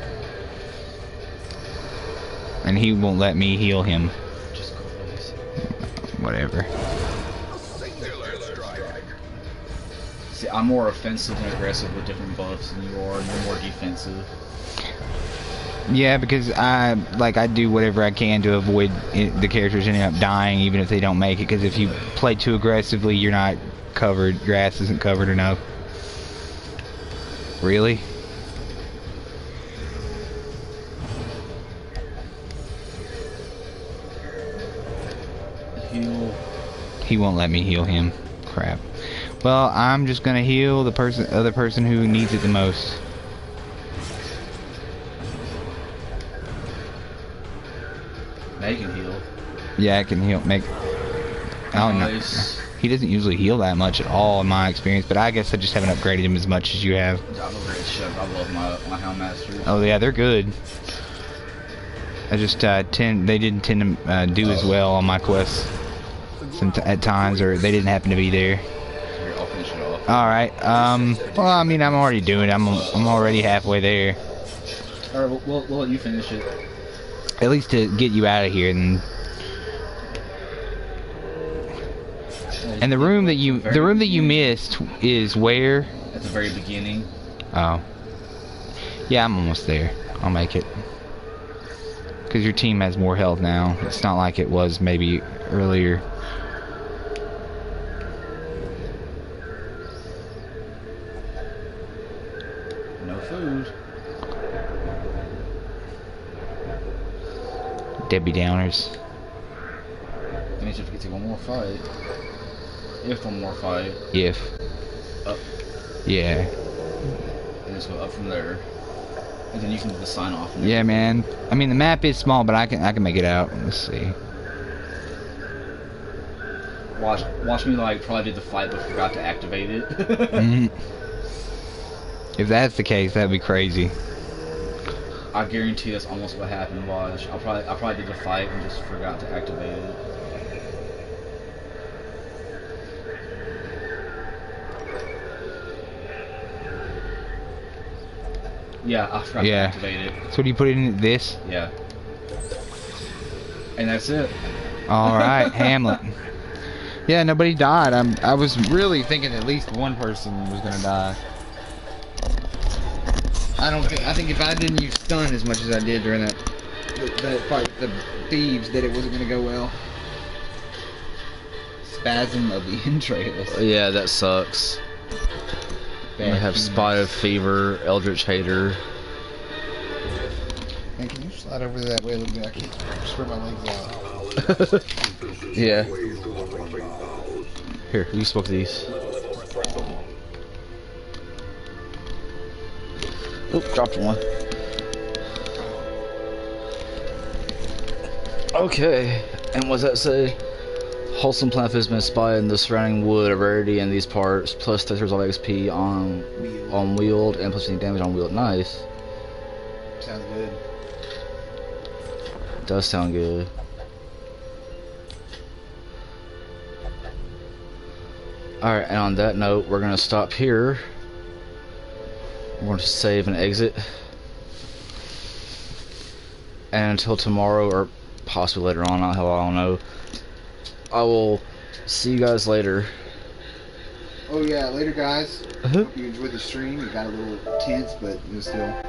E: And he won't let me heal him.
A: Just close.
E: Whatever.
B: A singular strike.
A: See, I'm more offensive and aggressive with different buffs than you are, and you're more defensive.
E: Yeah, because I do whatever I can to avoid the characters ending up dying, even if they don't make it. Because if you play too aggressively, you're not covered. Your ass isn't covered enough. Really?
A: Heal.
E: He won't let me heal him. Crap. Well, I'm just gonna heal the other person who needs it the most.
A: Hey, can heal.
E: Yeah, it can heal. I don't know.
A: Nice.
E: He doesn't usually heal that much at all in my experience, but I guess I just haven't upgraded him as much as you have.
A: I'm a great chef. I love my Houndmasters.
E: Oh yeah, they're good. I just they didn't tend to do as well on my quests at times, or they didn't happen to be there.
A: Here, I'll finish it off.
E: All right. Well, I mean, I'm already doing it. I'm already halfway there.
A: All right, we'll let you finish it.
E: At least to get you out of here. And the room that you missed is where?
A: At the very beginning.
E: Oh. Yeah, I'm almost there. I'll make it. Because your team has more health now. It's not like it was maybe earlier.
A: No food.
E: Debbie Downers.
A: That means you have to get to one more fight. If one more fight.
E: If.
A: Up.
E: Yeah.
A: And just go up from there. And then you can do the sign off.
E: Yeah, man. I mean, the map is small, but I can make it out. Let's see.
A: Watch me like probably did the fight but forgot to activate it.
E: If that's the case, that'd be crazy.
A: I guarantee that's almost what happened. Watch. I probably did the fight and just forgot to activate it. Yeah, I forgot to activate it.
E: So do you put it in this?
A: Yeah. And that's it.
E: All right, Hamlet. Yeah, nobody died. I was really thinking at least one person was gonna die. I think if I didn't use stun as much as I did during that fight, the thieves, that it wasn't gonna go well. Spasm of the entrails.
A: Yeah, that sucks.
E: Bad
A: I have
E: humor.
A: Spotted Fever, Eldritch Hater.
C: Man, can you slide over that way a little bit? I can't spread my legs out.
A: Yeah. Here, you smoke these. Oop, dropped one. Okay, and what's that say? Wholesome plant has been spotted in the surrounding wood, a rarity in these parts, plus 30% of XP on wield, and plus 15 damage on wield. Nice.
C: Sounds good.
A: Does sound good. Alright, and on that note, we're gonna stop here. We're going to save and exit. And until tomorrow, or possibly later on, I don't know. I will see you guys later.
C: Oh yeah, later guys. Hope you enjoyed the stream. It got a little tense, but it was still.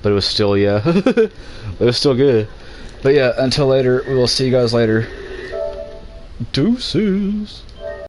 A: But it was still, yeah. It was still good. But yeah, until later, we will see you guys later. Deuces.